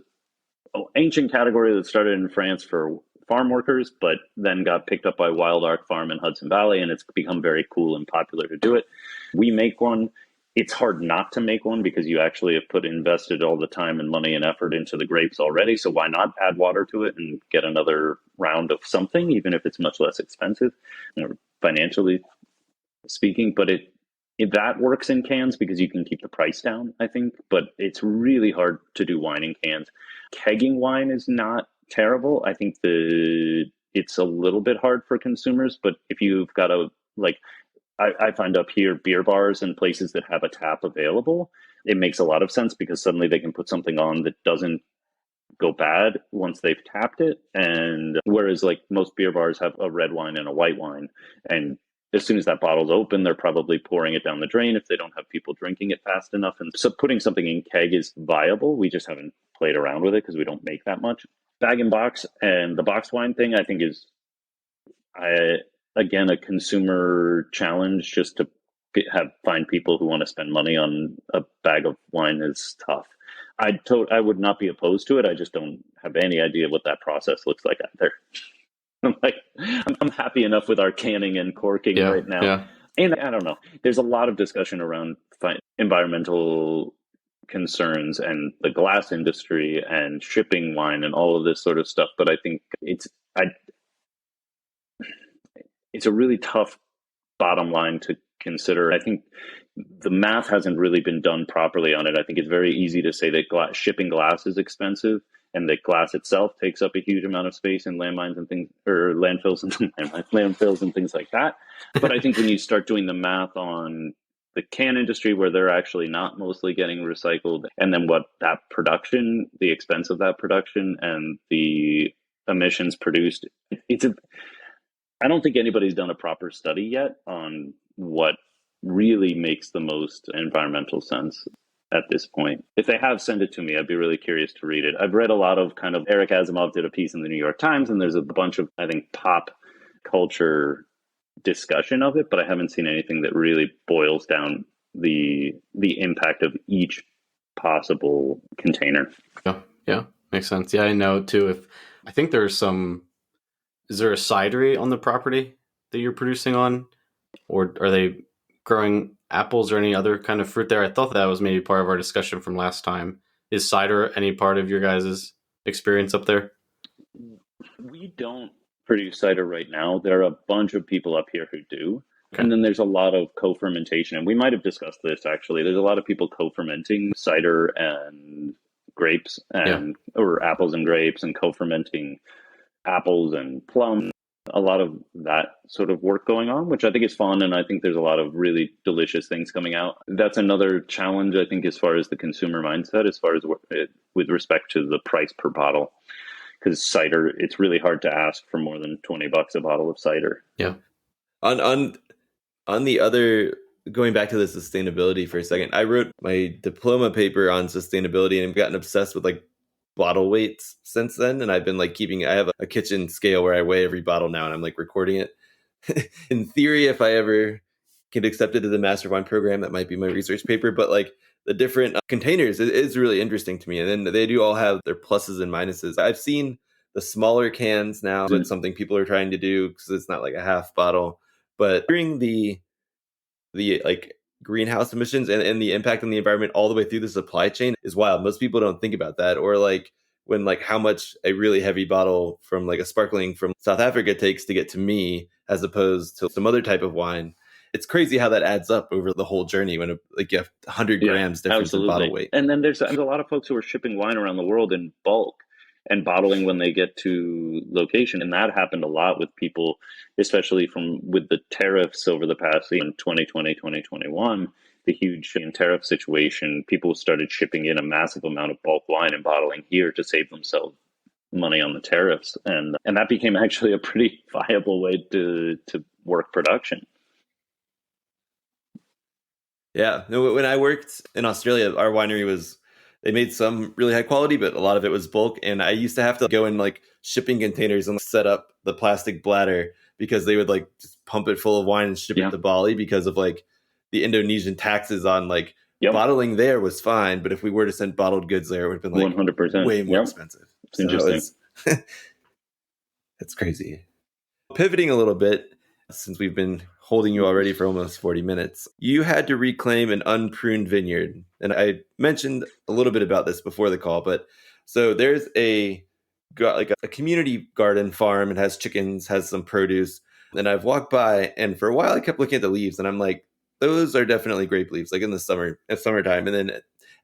ancient category that started in France for farm workers, but then got picked up by Wild Ark Farm in Hudson Valley, and it's become very cool and popular to do it. We make one. It's hard not to make one because you actually have invested all the time and money and effort into the grapes already. So why not add water to it and get another round of something, even if it's much less expensive, financially speaking? But that works in cans because you can keep the price down, I think. But it's really hard to do wine in cans. Kegging wine is not terrible. I think it's a little bit hard for consumers. But if you've got I find up here beer bars and places that have a tap available, it makes a lot of sense because suddenly they can put something on that doesn't go bad once they've tapped it. And whereas most beer bars have a red wine and a white wine, and as soon as that bottle's open, they're probably pouring it down the drain if they don't have people drinking it fast enough. And so putting something in keg is viable. We just haven't played around with it because we don't make that much. Bag and box and the box wine thing, I think, is again a consumer challenge. Just to find people who want to spend money on a bag of wine is tough. I would not be opposed to it. I just don't have any idea what that process looks like either. I'm happy enough with our canning and corking right now. Yeah. And I don't know. There's a lot of discussion around environmental concerns and the glass industry and shipping wine and all of this sort of stuff. But I think it's a really tough bottom line to consider. I think the math hasn't really been done properly on it. I think it's very easy to say that shipping glass is expensive, and that glass itself takes up a huge amount of space in landmines and things, or landfills and things like that. But I think when you start doing the math on the can industry, where they're actually not mostly getting recycled, and then what that production, the expense of that production, and the emissions produced, I don't think anybody's done a proper study yet on what really makes the most environmental sense at this point. If they have, send it to me. I'd be really curious to read it. I've read a lot of Eric Asimov did a piece in the New York Times, and there's a bunch of, I think, pop culture discussion of it, but I haven't seen anything that really boils down the impact of each possible container. Yeah, makes sense. Yeah, I know too. I think there's is there a cidery on the property that you're producing on, or are they growing apples or any other kind of fruit there? I thought that was maybe part of our discussion from last time. Is cider any part of your guys' experience up there? We don't produce cider right now. There are a bunch of people up here who do. Okay. And then there's a lot of co-fermentation. And we might have discussed this, actually. There's a lot of people co-fermenting cider and grapes or apples and grapes, and co-fermenting apples and plums. A lot of that sort of work going on, which I think is fun. And I think there's a lot of really delicious things coming out. That's another challenge, I think, as far as the consumer mindset, as far as with respect to the price per bottle. because cider, it's really hard to ask for more than $20 a bottle of cider. Yeah. On the other, going back to the sustainability for a second, I wrote my diploma paper on sustainability and I've gotten obsessed with like bottle weights since then. And I've been like I have a kitchen scale where I weigh every bottle now and I'm like recording it. In theory, if I ever get accepted to the Master Wine program, that might be my research paper. But like the different containers is really interesting to me. And then they do all have their pluses and minuses. I've seen the smaller cans now. It's something people are trying to do because it's not like a half bottle. But during the like greenhouse emissions and the impact on the environment all the way through the supply chain is wild. Most people don't think about that. Or like when like how much a really heavy bottle from like a sparkling from South Africa takes to get to me as opposed to some other type of wine. It's crazy how that adds up over the whole journey when like you have 100 grams difference in bottle weight. And then there's a lot of folks who are shipping wine around the world in bulk and bottling when they get to location. And that happened a lot with people, especially with the tariffs over the past in 2020, 2021, the huge tariff situation. People started shipping in a massive amount of bulk wine and bottling here to save themselves money on the tariffs. And that became actually a pretty viable way to work production. Yeah. No, when I worked in Australia, our winery they made some really high quality, but a lot of it was bulk. And I used to have to go in like shipping containers and set up the plastic bladder because they would like just pump it full of wine and ship it to Bali because of like the Indonesian taxes on like bottling there was fine. But if we were to send bottled goods there, it would have been like 100% way more expensive. It's interesting. It's crazy. Pivoting a little bit, since we've been holding you already for almost 40 minutes, you had to reclaim an unpruned vineyard. And I mentioned a little bit about this before the call, but so there's a community garden farm. It has chickens, has some produce. And I've walked by and for a while I kept looking at the leaves and I'm like, those are definitely grape leaves, like in the summertime. And then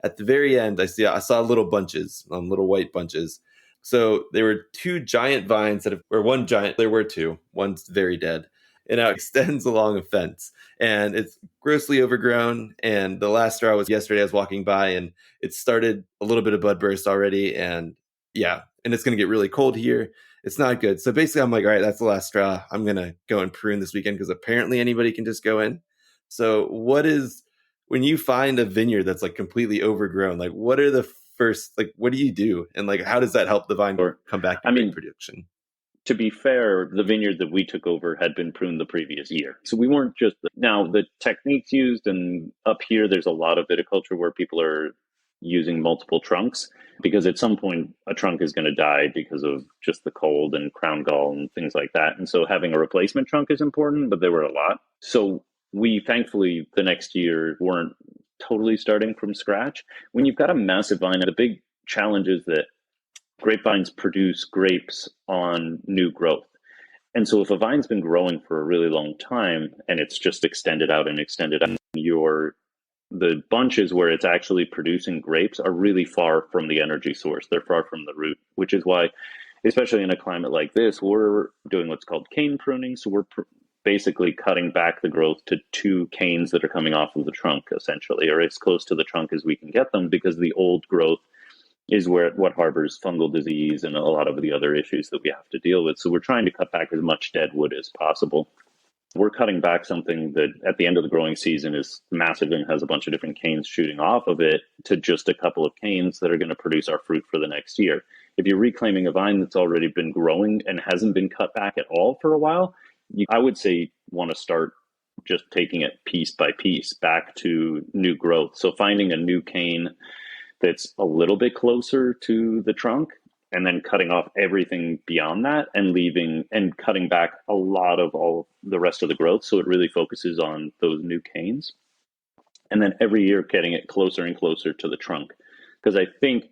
at the very end, I saw little bunches, little white bunches. So there were two giant vines there were two, one's very dead. And now it extends along a fence and it's grossly overgrown. And the last straw was yesterday. I was walking by and it started a little bit of bud burst already. And and it's going to get really cold here. It's not good. So basically I'm like, all right, that's the last straw. I'm going to go and prune this weekend because apparently anybody can just go in. So when you find a vineyard that's like completely overgrown, like what are the first, like, what do you do? And like, how does that help the vine come back to production? To be fair, the vineyard that we took over had been pruned the previous year. So we weren't now the techniques used, and up here, there's a lot of viticulture where people are using multiple trunks because at some point a trunk is going to die because of just the cold and crown gall and things like that. And so having a replacement trunk is important, but there were a lot. So we thankfully the next year weren't totally starting from scratch. When you've got a massive vine, the big challenge is that grapevines produce grapes on new growth. And so if a vine's been growing for a really long time and it's just extended out, the bunches where it's actually producing grapes are really far from the energy source. They're far from the root, which is why, especially in a climate like this, we're doing what's called cane pruning. So we're basically cutting back the growth to 2 canes that are coming off of the trunk, essentially, or as close to the trunk as we can get them, because the old growth is what harbors fungal disease and a lot of the other issues that we have to deal with. So we're trying to cut back as much dead wood as possible. We're cutting back something that at the end of the growing season is massive and has a bunch of different canes shooting off of it to just a couple of canes that are going to produce our fruit for the next year. If you're reclaiming a vine that's already been growing and hasn't been cut back at all for a while, I would say want to start just taking it piece by piece back to new growth. So finding a new cane that's a little bit closer to the trunk and then cutting off everything beyond that and cutting back a lot of all the rest of the growth. So it really focuses on those new canes. And then every year getting it closer and closer to the trunk. Because I think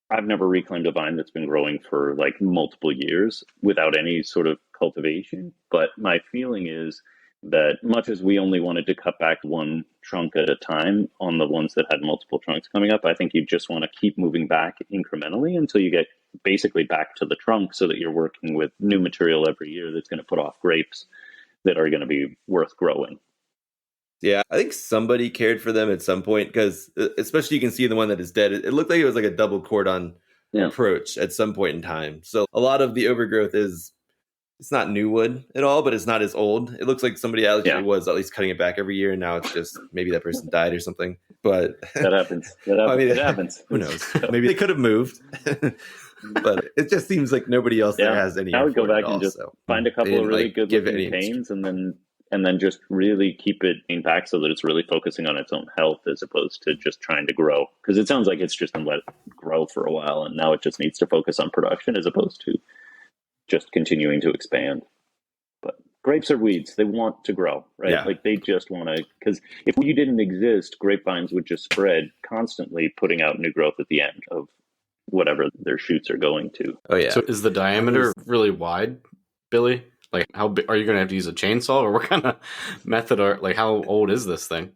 I've never reclaimed a vine that's been growing for like multiple years without any sort of cultivation. But my feeling is that much as we only wanted to cut back one trunk at a time on the ones that had multiple trunks coming up, I think you just want to keep moving back incrementally until you get basically back to the trunk so that you're working with new material every year that's going to put off grapes that are going to be worth growing. Yeah, I think somebody cared for them at some point because especially you can see the one that is dead. It looked like it was like a double cordon approach at some point in time. So a lot of the overgrowth it's not new wood at all, but it's not as old. It looks like somebody actually was at least cutting it back every year, and now it's just maybe that person died or something. But that happens. It happens. Who knows? Maybe they could have moved. But it just seems like nobody else there has any. I would go back and just find a couple of really good looking canes, and then just really keep it in pack so that it's really focusing on its own health as opposed to just trying to grow. Because it sounds like it's just been let grow for a while, and now it just needs to focus on production as opposed to just continuing to expand. But grapes are weeds; they want to grow, right? Yeah. Like they just want to. Because if you didn't exist, grapevines would just spread constantly, putting out new growth at the end of whatever their shoots are going to. Oh yeah. So is the diameter really wide, Billy? Like how big, are you going to have to use a chainsaw, or what kind of method how old is this thing?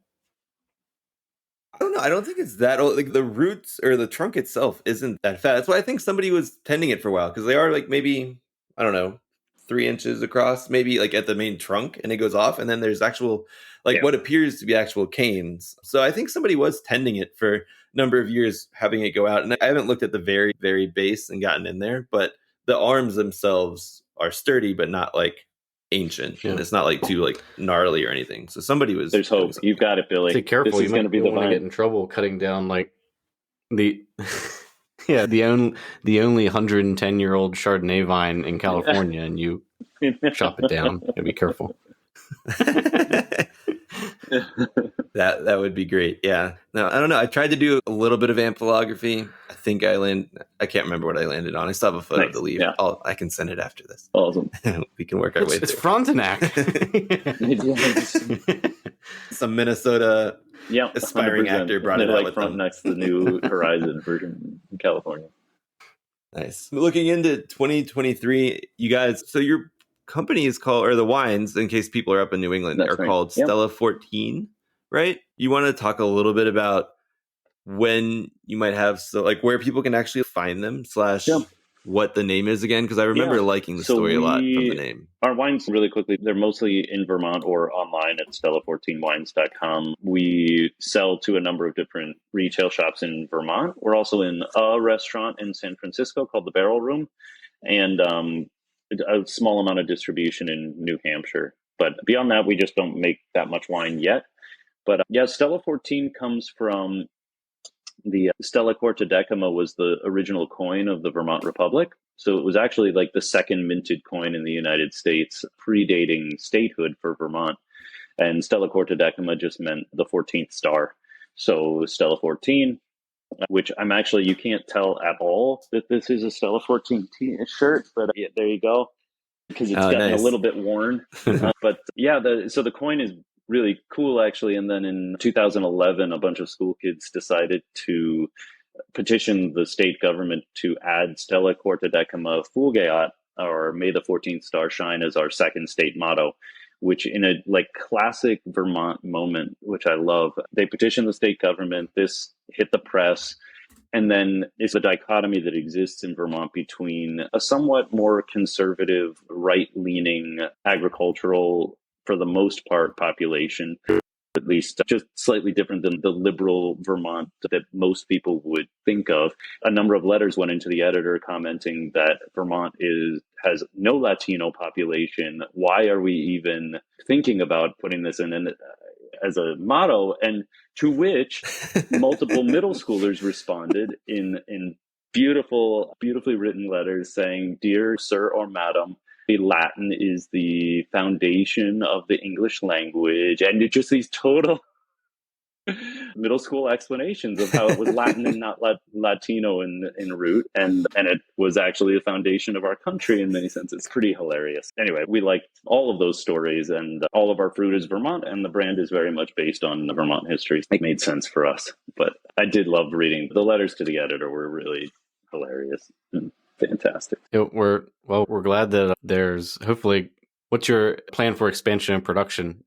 I don't know. I don't think it's that old. Like the roots or the trunk itself isn't that fat. That's why I think somebody was tending it for a while, because they are like maybe, I don't know, 3 inches across, maybe like at the main trunk, and it goes off, and then there's actual what appears to be actual canes. So I think somebody was tending it for a number of years, having it go out. And I haven't looked at the very, very base and gotten in there, but the arms themselves are sturdy, but not like ancient, and it's not like too like gnarly or anything. So somebody was. There's hope. You've got it, Billy. Stay careful. This is going to be the one to get in trouble cutting down like the the only 110-year-old Chardonnay vine in California, and you chop it down. Gotta be careful. That would be great. Yeah. No, I don't know. I tried to do a little bit of amphilography. I think I can't remember what I landed on. I still have a photo of the leaf. Yeah. I can send it after this. Awesome. We can work our way It's through. Frontenac. Some Minnesota aspiring 100%. actor brought it out with them. Frontenac's the new Horizon version in California. Nice. Looking into 2023, you guys, so your company is called, or the wines, in case people are up in New England, That's are right. called Stella 14, right? You want to talk a little bit about when you might have, so like where people can actually find them / what the name is again? Because I remember liking the story a lot from the name. Our wines, really quickly, they're mostly in Vermont or online at stella14wines.com. We sell to a number of different retail shops in Vermont. We're also in a restaurant in San Francisco called the Barrel Room, and a small amount of distribution in New Hampshire. But beyond that, we just don't make that much wine yet. But Stella 14 comes from the Stella Quartodecima was the original coin of the Vermont Republic. So it was actually like the second minted coin in the United States, predating statehood for Vermont. And Stella Quartodecima just meant the 14th star. So Stella 14, which you can't tell at all that this is a Stella 14 shirt, but there you go, because it's gotten a little bit worn. But so the coin is really cool, actually. And then in 2011, a bunch of school kids decided to petition the state government to add Stella Quartodecima Fulgeat, or May the 14th Star Shine, as our second state motto, which in a classic Vermont moment, which I love, they petitioned the state government, this hit the press. And then it's a dichotomy that exists in Vermont between a somewhat more conservative, right-leaning agricultural, for the most part, population, at least just slightly different than the liberal Vermont that most people would think of. A number of letters went into the editor commenting that Vermont has no Latino population. Why are we even thinking about putting this in as a motto? And to which multiple middle schoolers responded in beautifully written letters saying, "Dear sir or madam, the Latin is the foundation of the English language," and it's just these total middle school explanations of how it was Latin and not Latino in root, and it was actually the foundation of our country in many senses. It's pretty hilarious. Anyway, we liked all of those stories, and all of our fruit is Vermont, and the brand is very much based on the Vermont history. It made sense for us, but I did love reading. The letters to the editor were really hilarious and fantastic. We're glad that there's hopefully. What's your plan for expansion and production?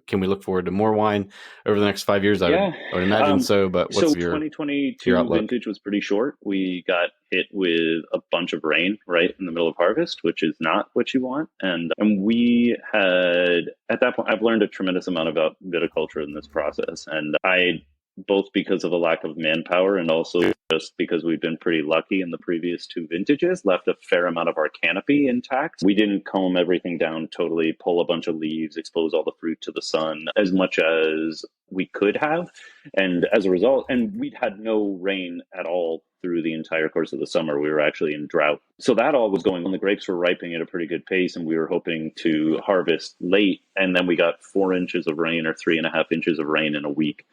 Can we look forward to more wine over the next 5 years? I would imagine so, but what's your 2022 vintage was pretty short. We got hit with a bunch of rain right in the middle of harvest, which is not what you want. And we had, at that point, I've learned a tremendous amount about viticulture in this process. And I both because of a lack of manpower and also just because we've been pretty lucky in the previous 2 vintages, left a fair amount of our canopy intact. We didn't comb everything down totally, pull a bunch of leaves, expose all the fruit to the sun as much as we could have. And as a result, and we'd had no rain at all through the entire course of the summer. We were actually in drought. So that all was going on. The grapes were ripening at a pretty good pace, and we were hoping to harvest late. And then we got 4 inches of rain or 3.5 inches of rain in a week,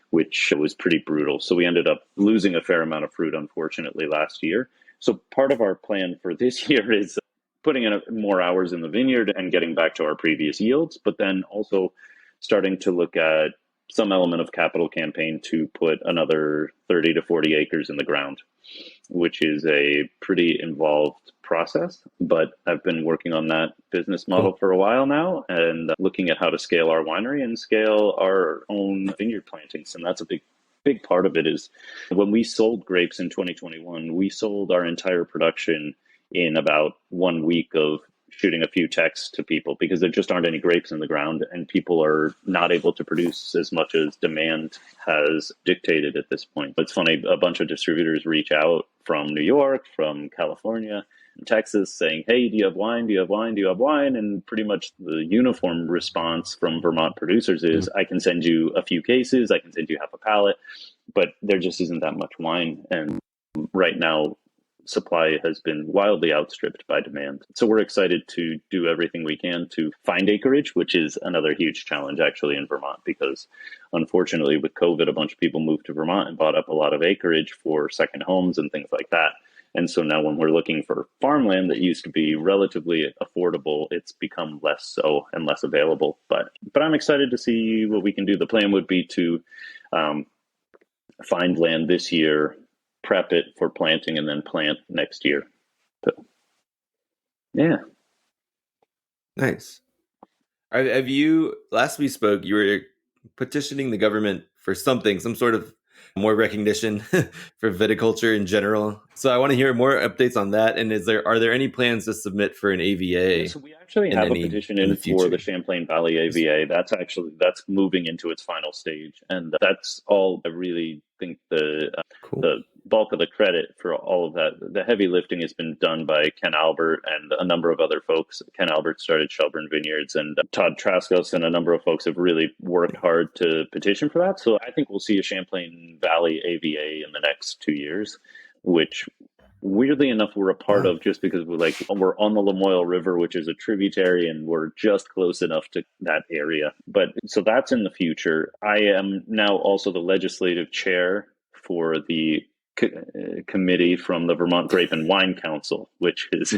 which was pretty brutal. So we ended up losing a fair amount of fruit, unfortunately, last year. So part of our plan for this year is putting in more hours in the vineyard and getting back to our previous yields, but then also starting to look at some element of capital campaign to put another 30 to 40 acres in the ground, which is a pretty involved process. But I've been working on that business model for a while now and looking at how to scale our winery and scale our own vineyard plantings. And that's a big part of it. Is when we sold grapes in 2021, we sold our entire production in about 1 week of shooting a few texts to people because there just aren't any grapes in the ground and people are not able to produce as much as demand has dictated at this point. It's funny, a bunch of distributors reach out from New York, from California, and Texas saying, hey, do you have wine? Do you have wine? Do you have wine? And pretty much the uniform response from Vermont producers is, I can send you a few cases, I can send you half a pallet, but there just isn't that much wine. And right now, supply has been wildly outstripped by demand. So we're excited to do everything we can to find acreage, which is another huge challenge actually in Vermont, because unfortunately with COVID, a bunch of people moved to Vermont and bought up a lot of acreage for second homes and things like that. And so now when we're looking for farmland that used to be relatively affordable, it's become less so and less available. But I'm excited to see what we can do. The plan would be to find land this year, prep it for planting, and then plant next year. So, yeah. Nice. Have you, last we spoke, you were petitioning the government for something, some sort of more recognition for viticulture in general. So I want to hear more updates on that. And are there any plans to submit for an AVA? So we actually have a petition in for the Champlain Valley AVA. That's moving into its final stage. And that's all I really think the bulk of the credit for all of that. The heavy lifting has been done by Ken Albert and a number of other folks. Ken Albert started Shelburne Vineyards, and Todd Traskos and a number of folks have really worked hard to petition for that. So I think we'll see a Champlain Valley AVA in the next 2 years, which weirdly enough we're a part of just because we're on the Lamoille River, which is a tributary, and we're just close enough to that area. But so that's in the future. I am now also the legislative chair for the committee from the Vermont Grape and Wine Council, which is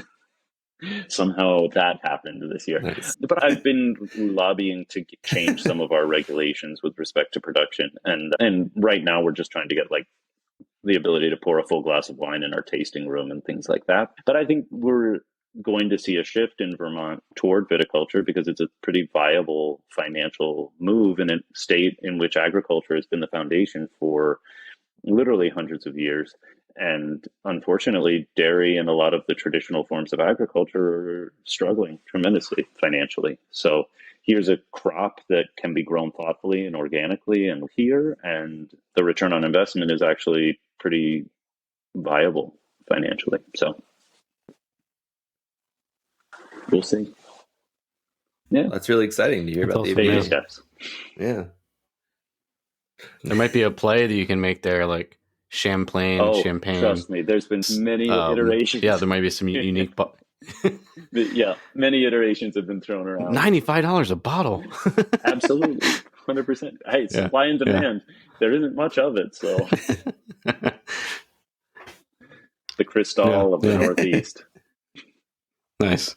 somehow that happened this year. Nice. But I've been lobbying to change some of our regulations with respect to production. And right now we're just trying to get the ability to pour a full glass of wine in our tasting room and things like that. But I think we're going to see a shift in Vermont toward viticulture because it's a pretty viable financial move in a state in which agriculture has been the foundation for literally hundreds of years. And unfortunately, dairy and a lot of the traditional forms of agriculture are struggling tremendously financially. So here's a crop that can be grown thoughtfully and organically and here, and the return on investment is actually pretty viable financially. So we'll see. Yeah, that's really exciting to hear about the baby steps. Yeah. There might be a play that you can make there, like Champagne. Trust me, there's been many iterations. Yeah, there might be some unique. Yeah, many iterations have been thrown around. $95 a bottle. Absolutely, 100%. Hey, supply and demand. Yeah. There isn't much of it, so the Cristal of the Northeast. Nice.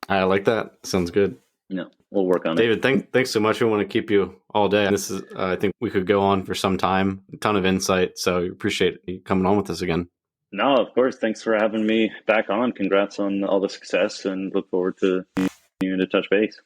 I like that. Sounds good. No, we'll work on it. David, thanks so much. We want to keep you all day. This is, I think we could go on for some time. A ton of insight. So appreciate you coming on with us again. No, of course. Thanks for having me back on. Congrats on all the success, and look forward to continuing to touch base.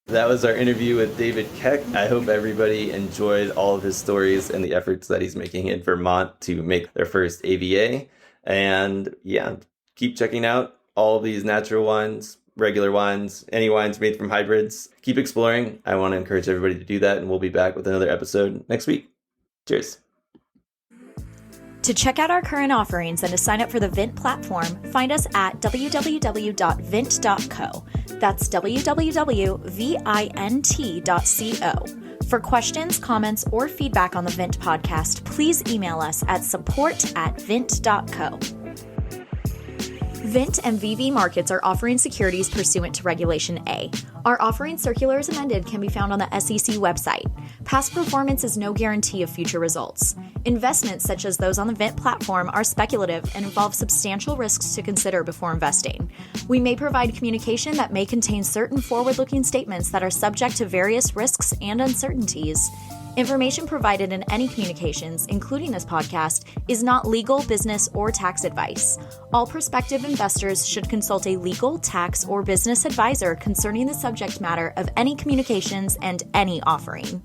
That was our interview with David Keck. I hope everybody enjoyed all of his stories and the efforts that he's making in Vermont to make their first AVA. And yeah, keep checking out all these natural wines, regular wines, any wines made from hybrids. Keep exploring. I want to encourage everybody to do that, and we'll be back with another episode next week. Cheers. To check out our current offerings and to sign up for the Vint platform, find us at www.vint.co. That's www.vint.co. For questions, comments, or feedback on the Vint podcast, please email us at support@vint.co. Vint and VV Markets are offering securities pursuant to Regulation A. Our offering circular as amended can be found on the SEC website. Past performance is no guarantee of future results. Investments such as those on the Vint platform are speculative and involve substantial risks to consider before investing. We may provide communication that may contain certain forward-looking statements that are subject to various risks and uncertainties. Information provided in any communications, including this podcast, is not legal, business, or tax advice. All prospective investors should consult a legal, tax, or business advisor concerning the subject matter of any communications and any offering.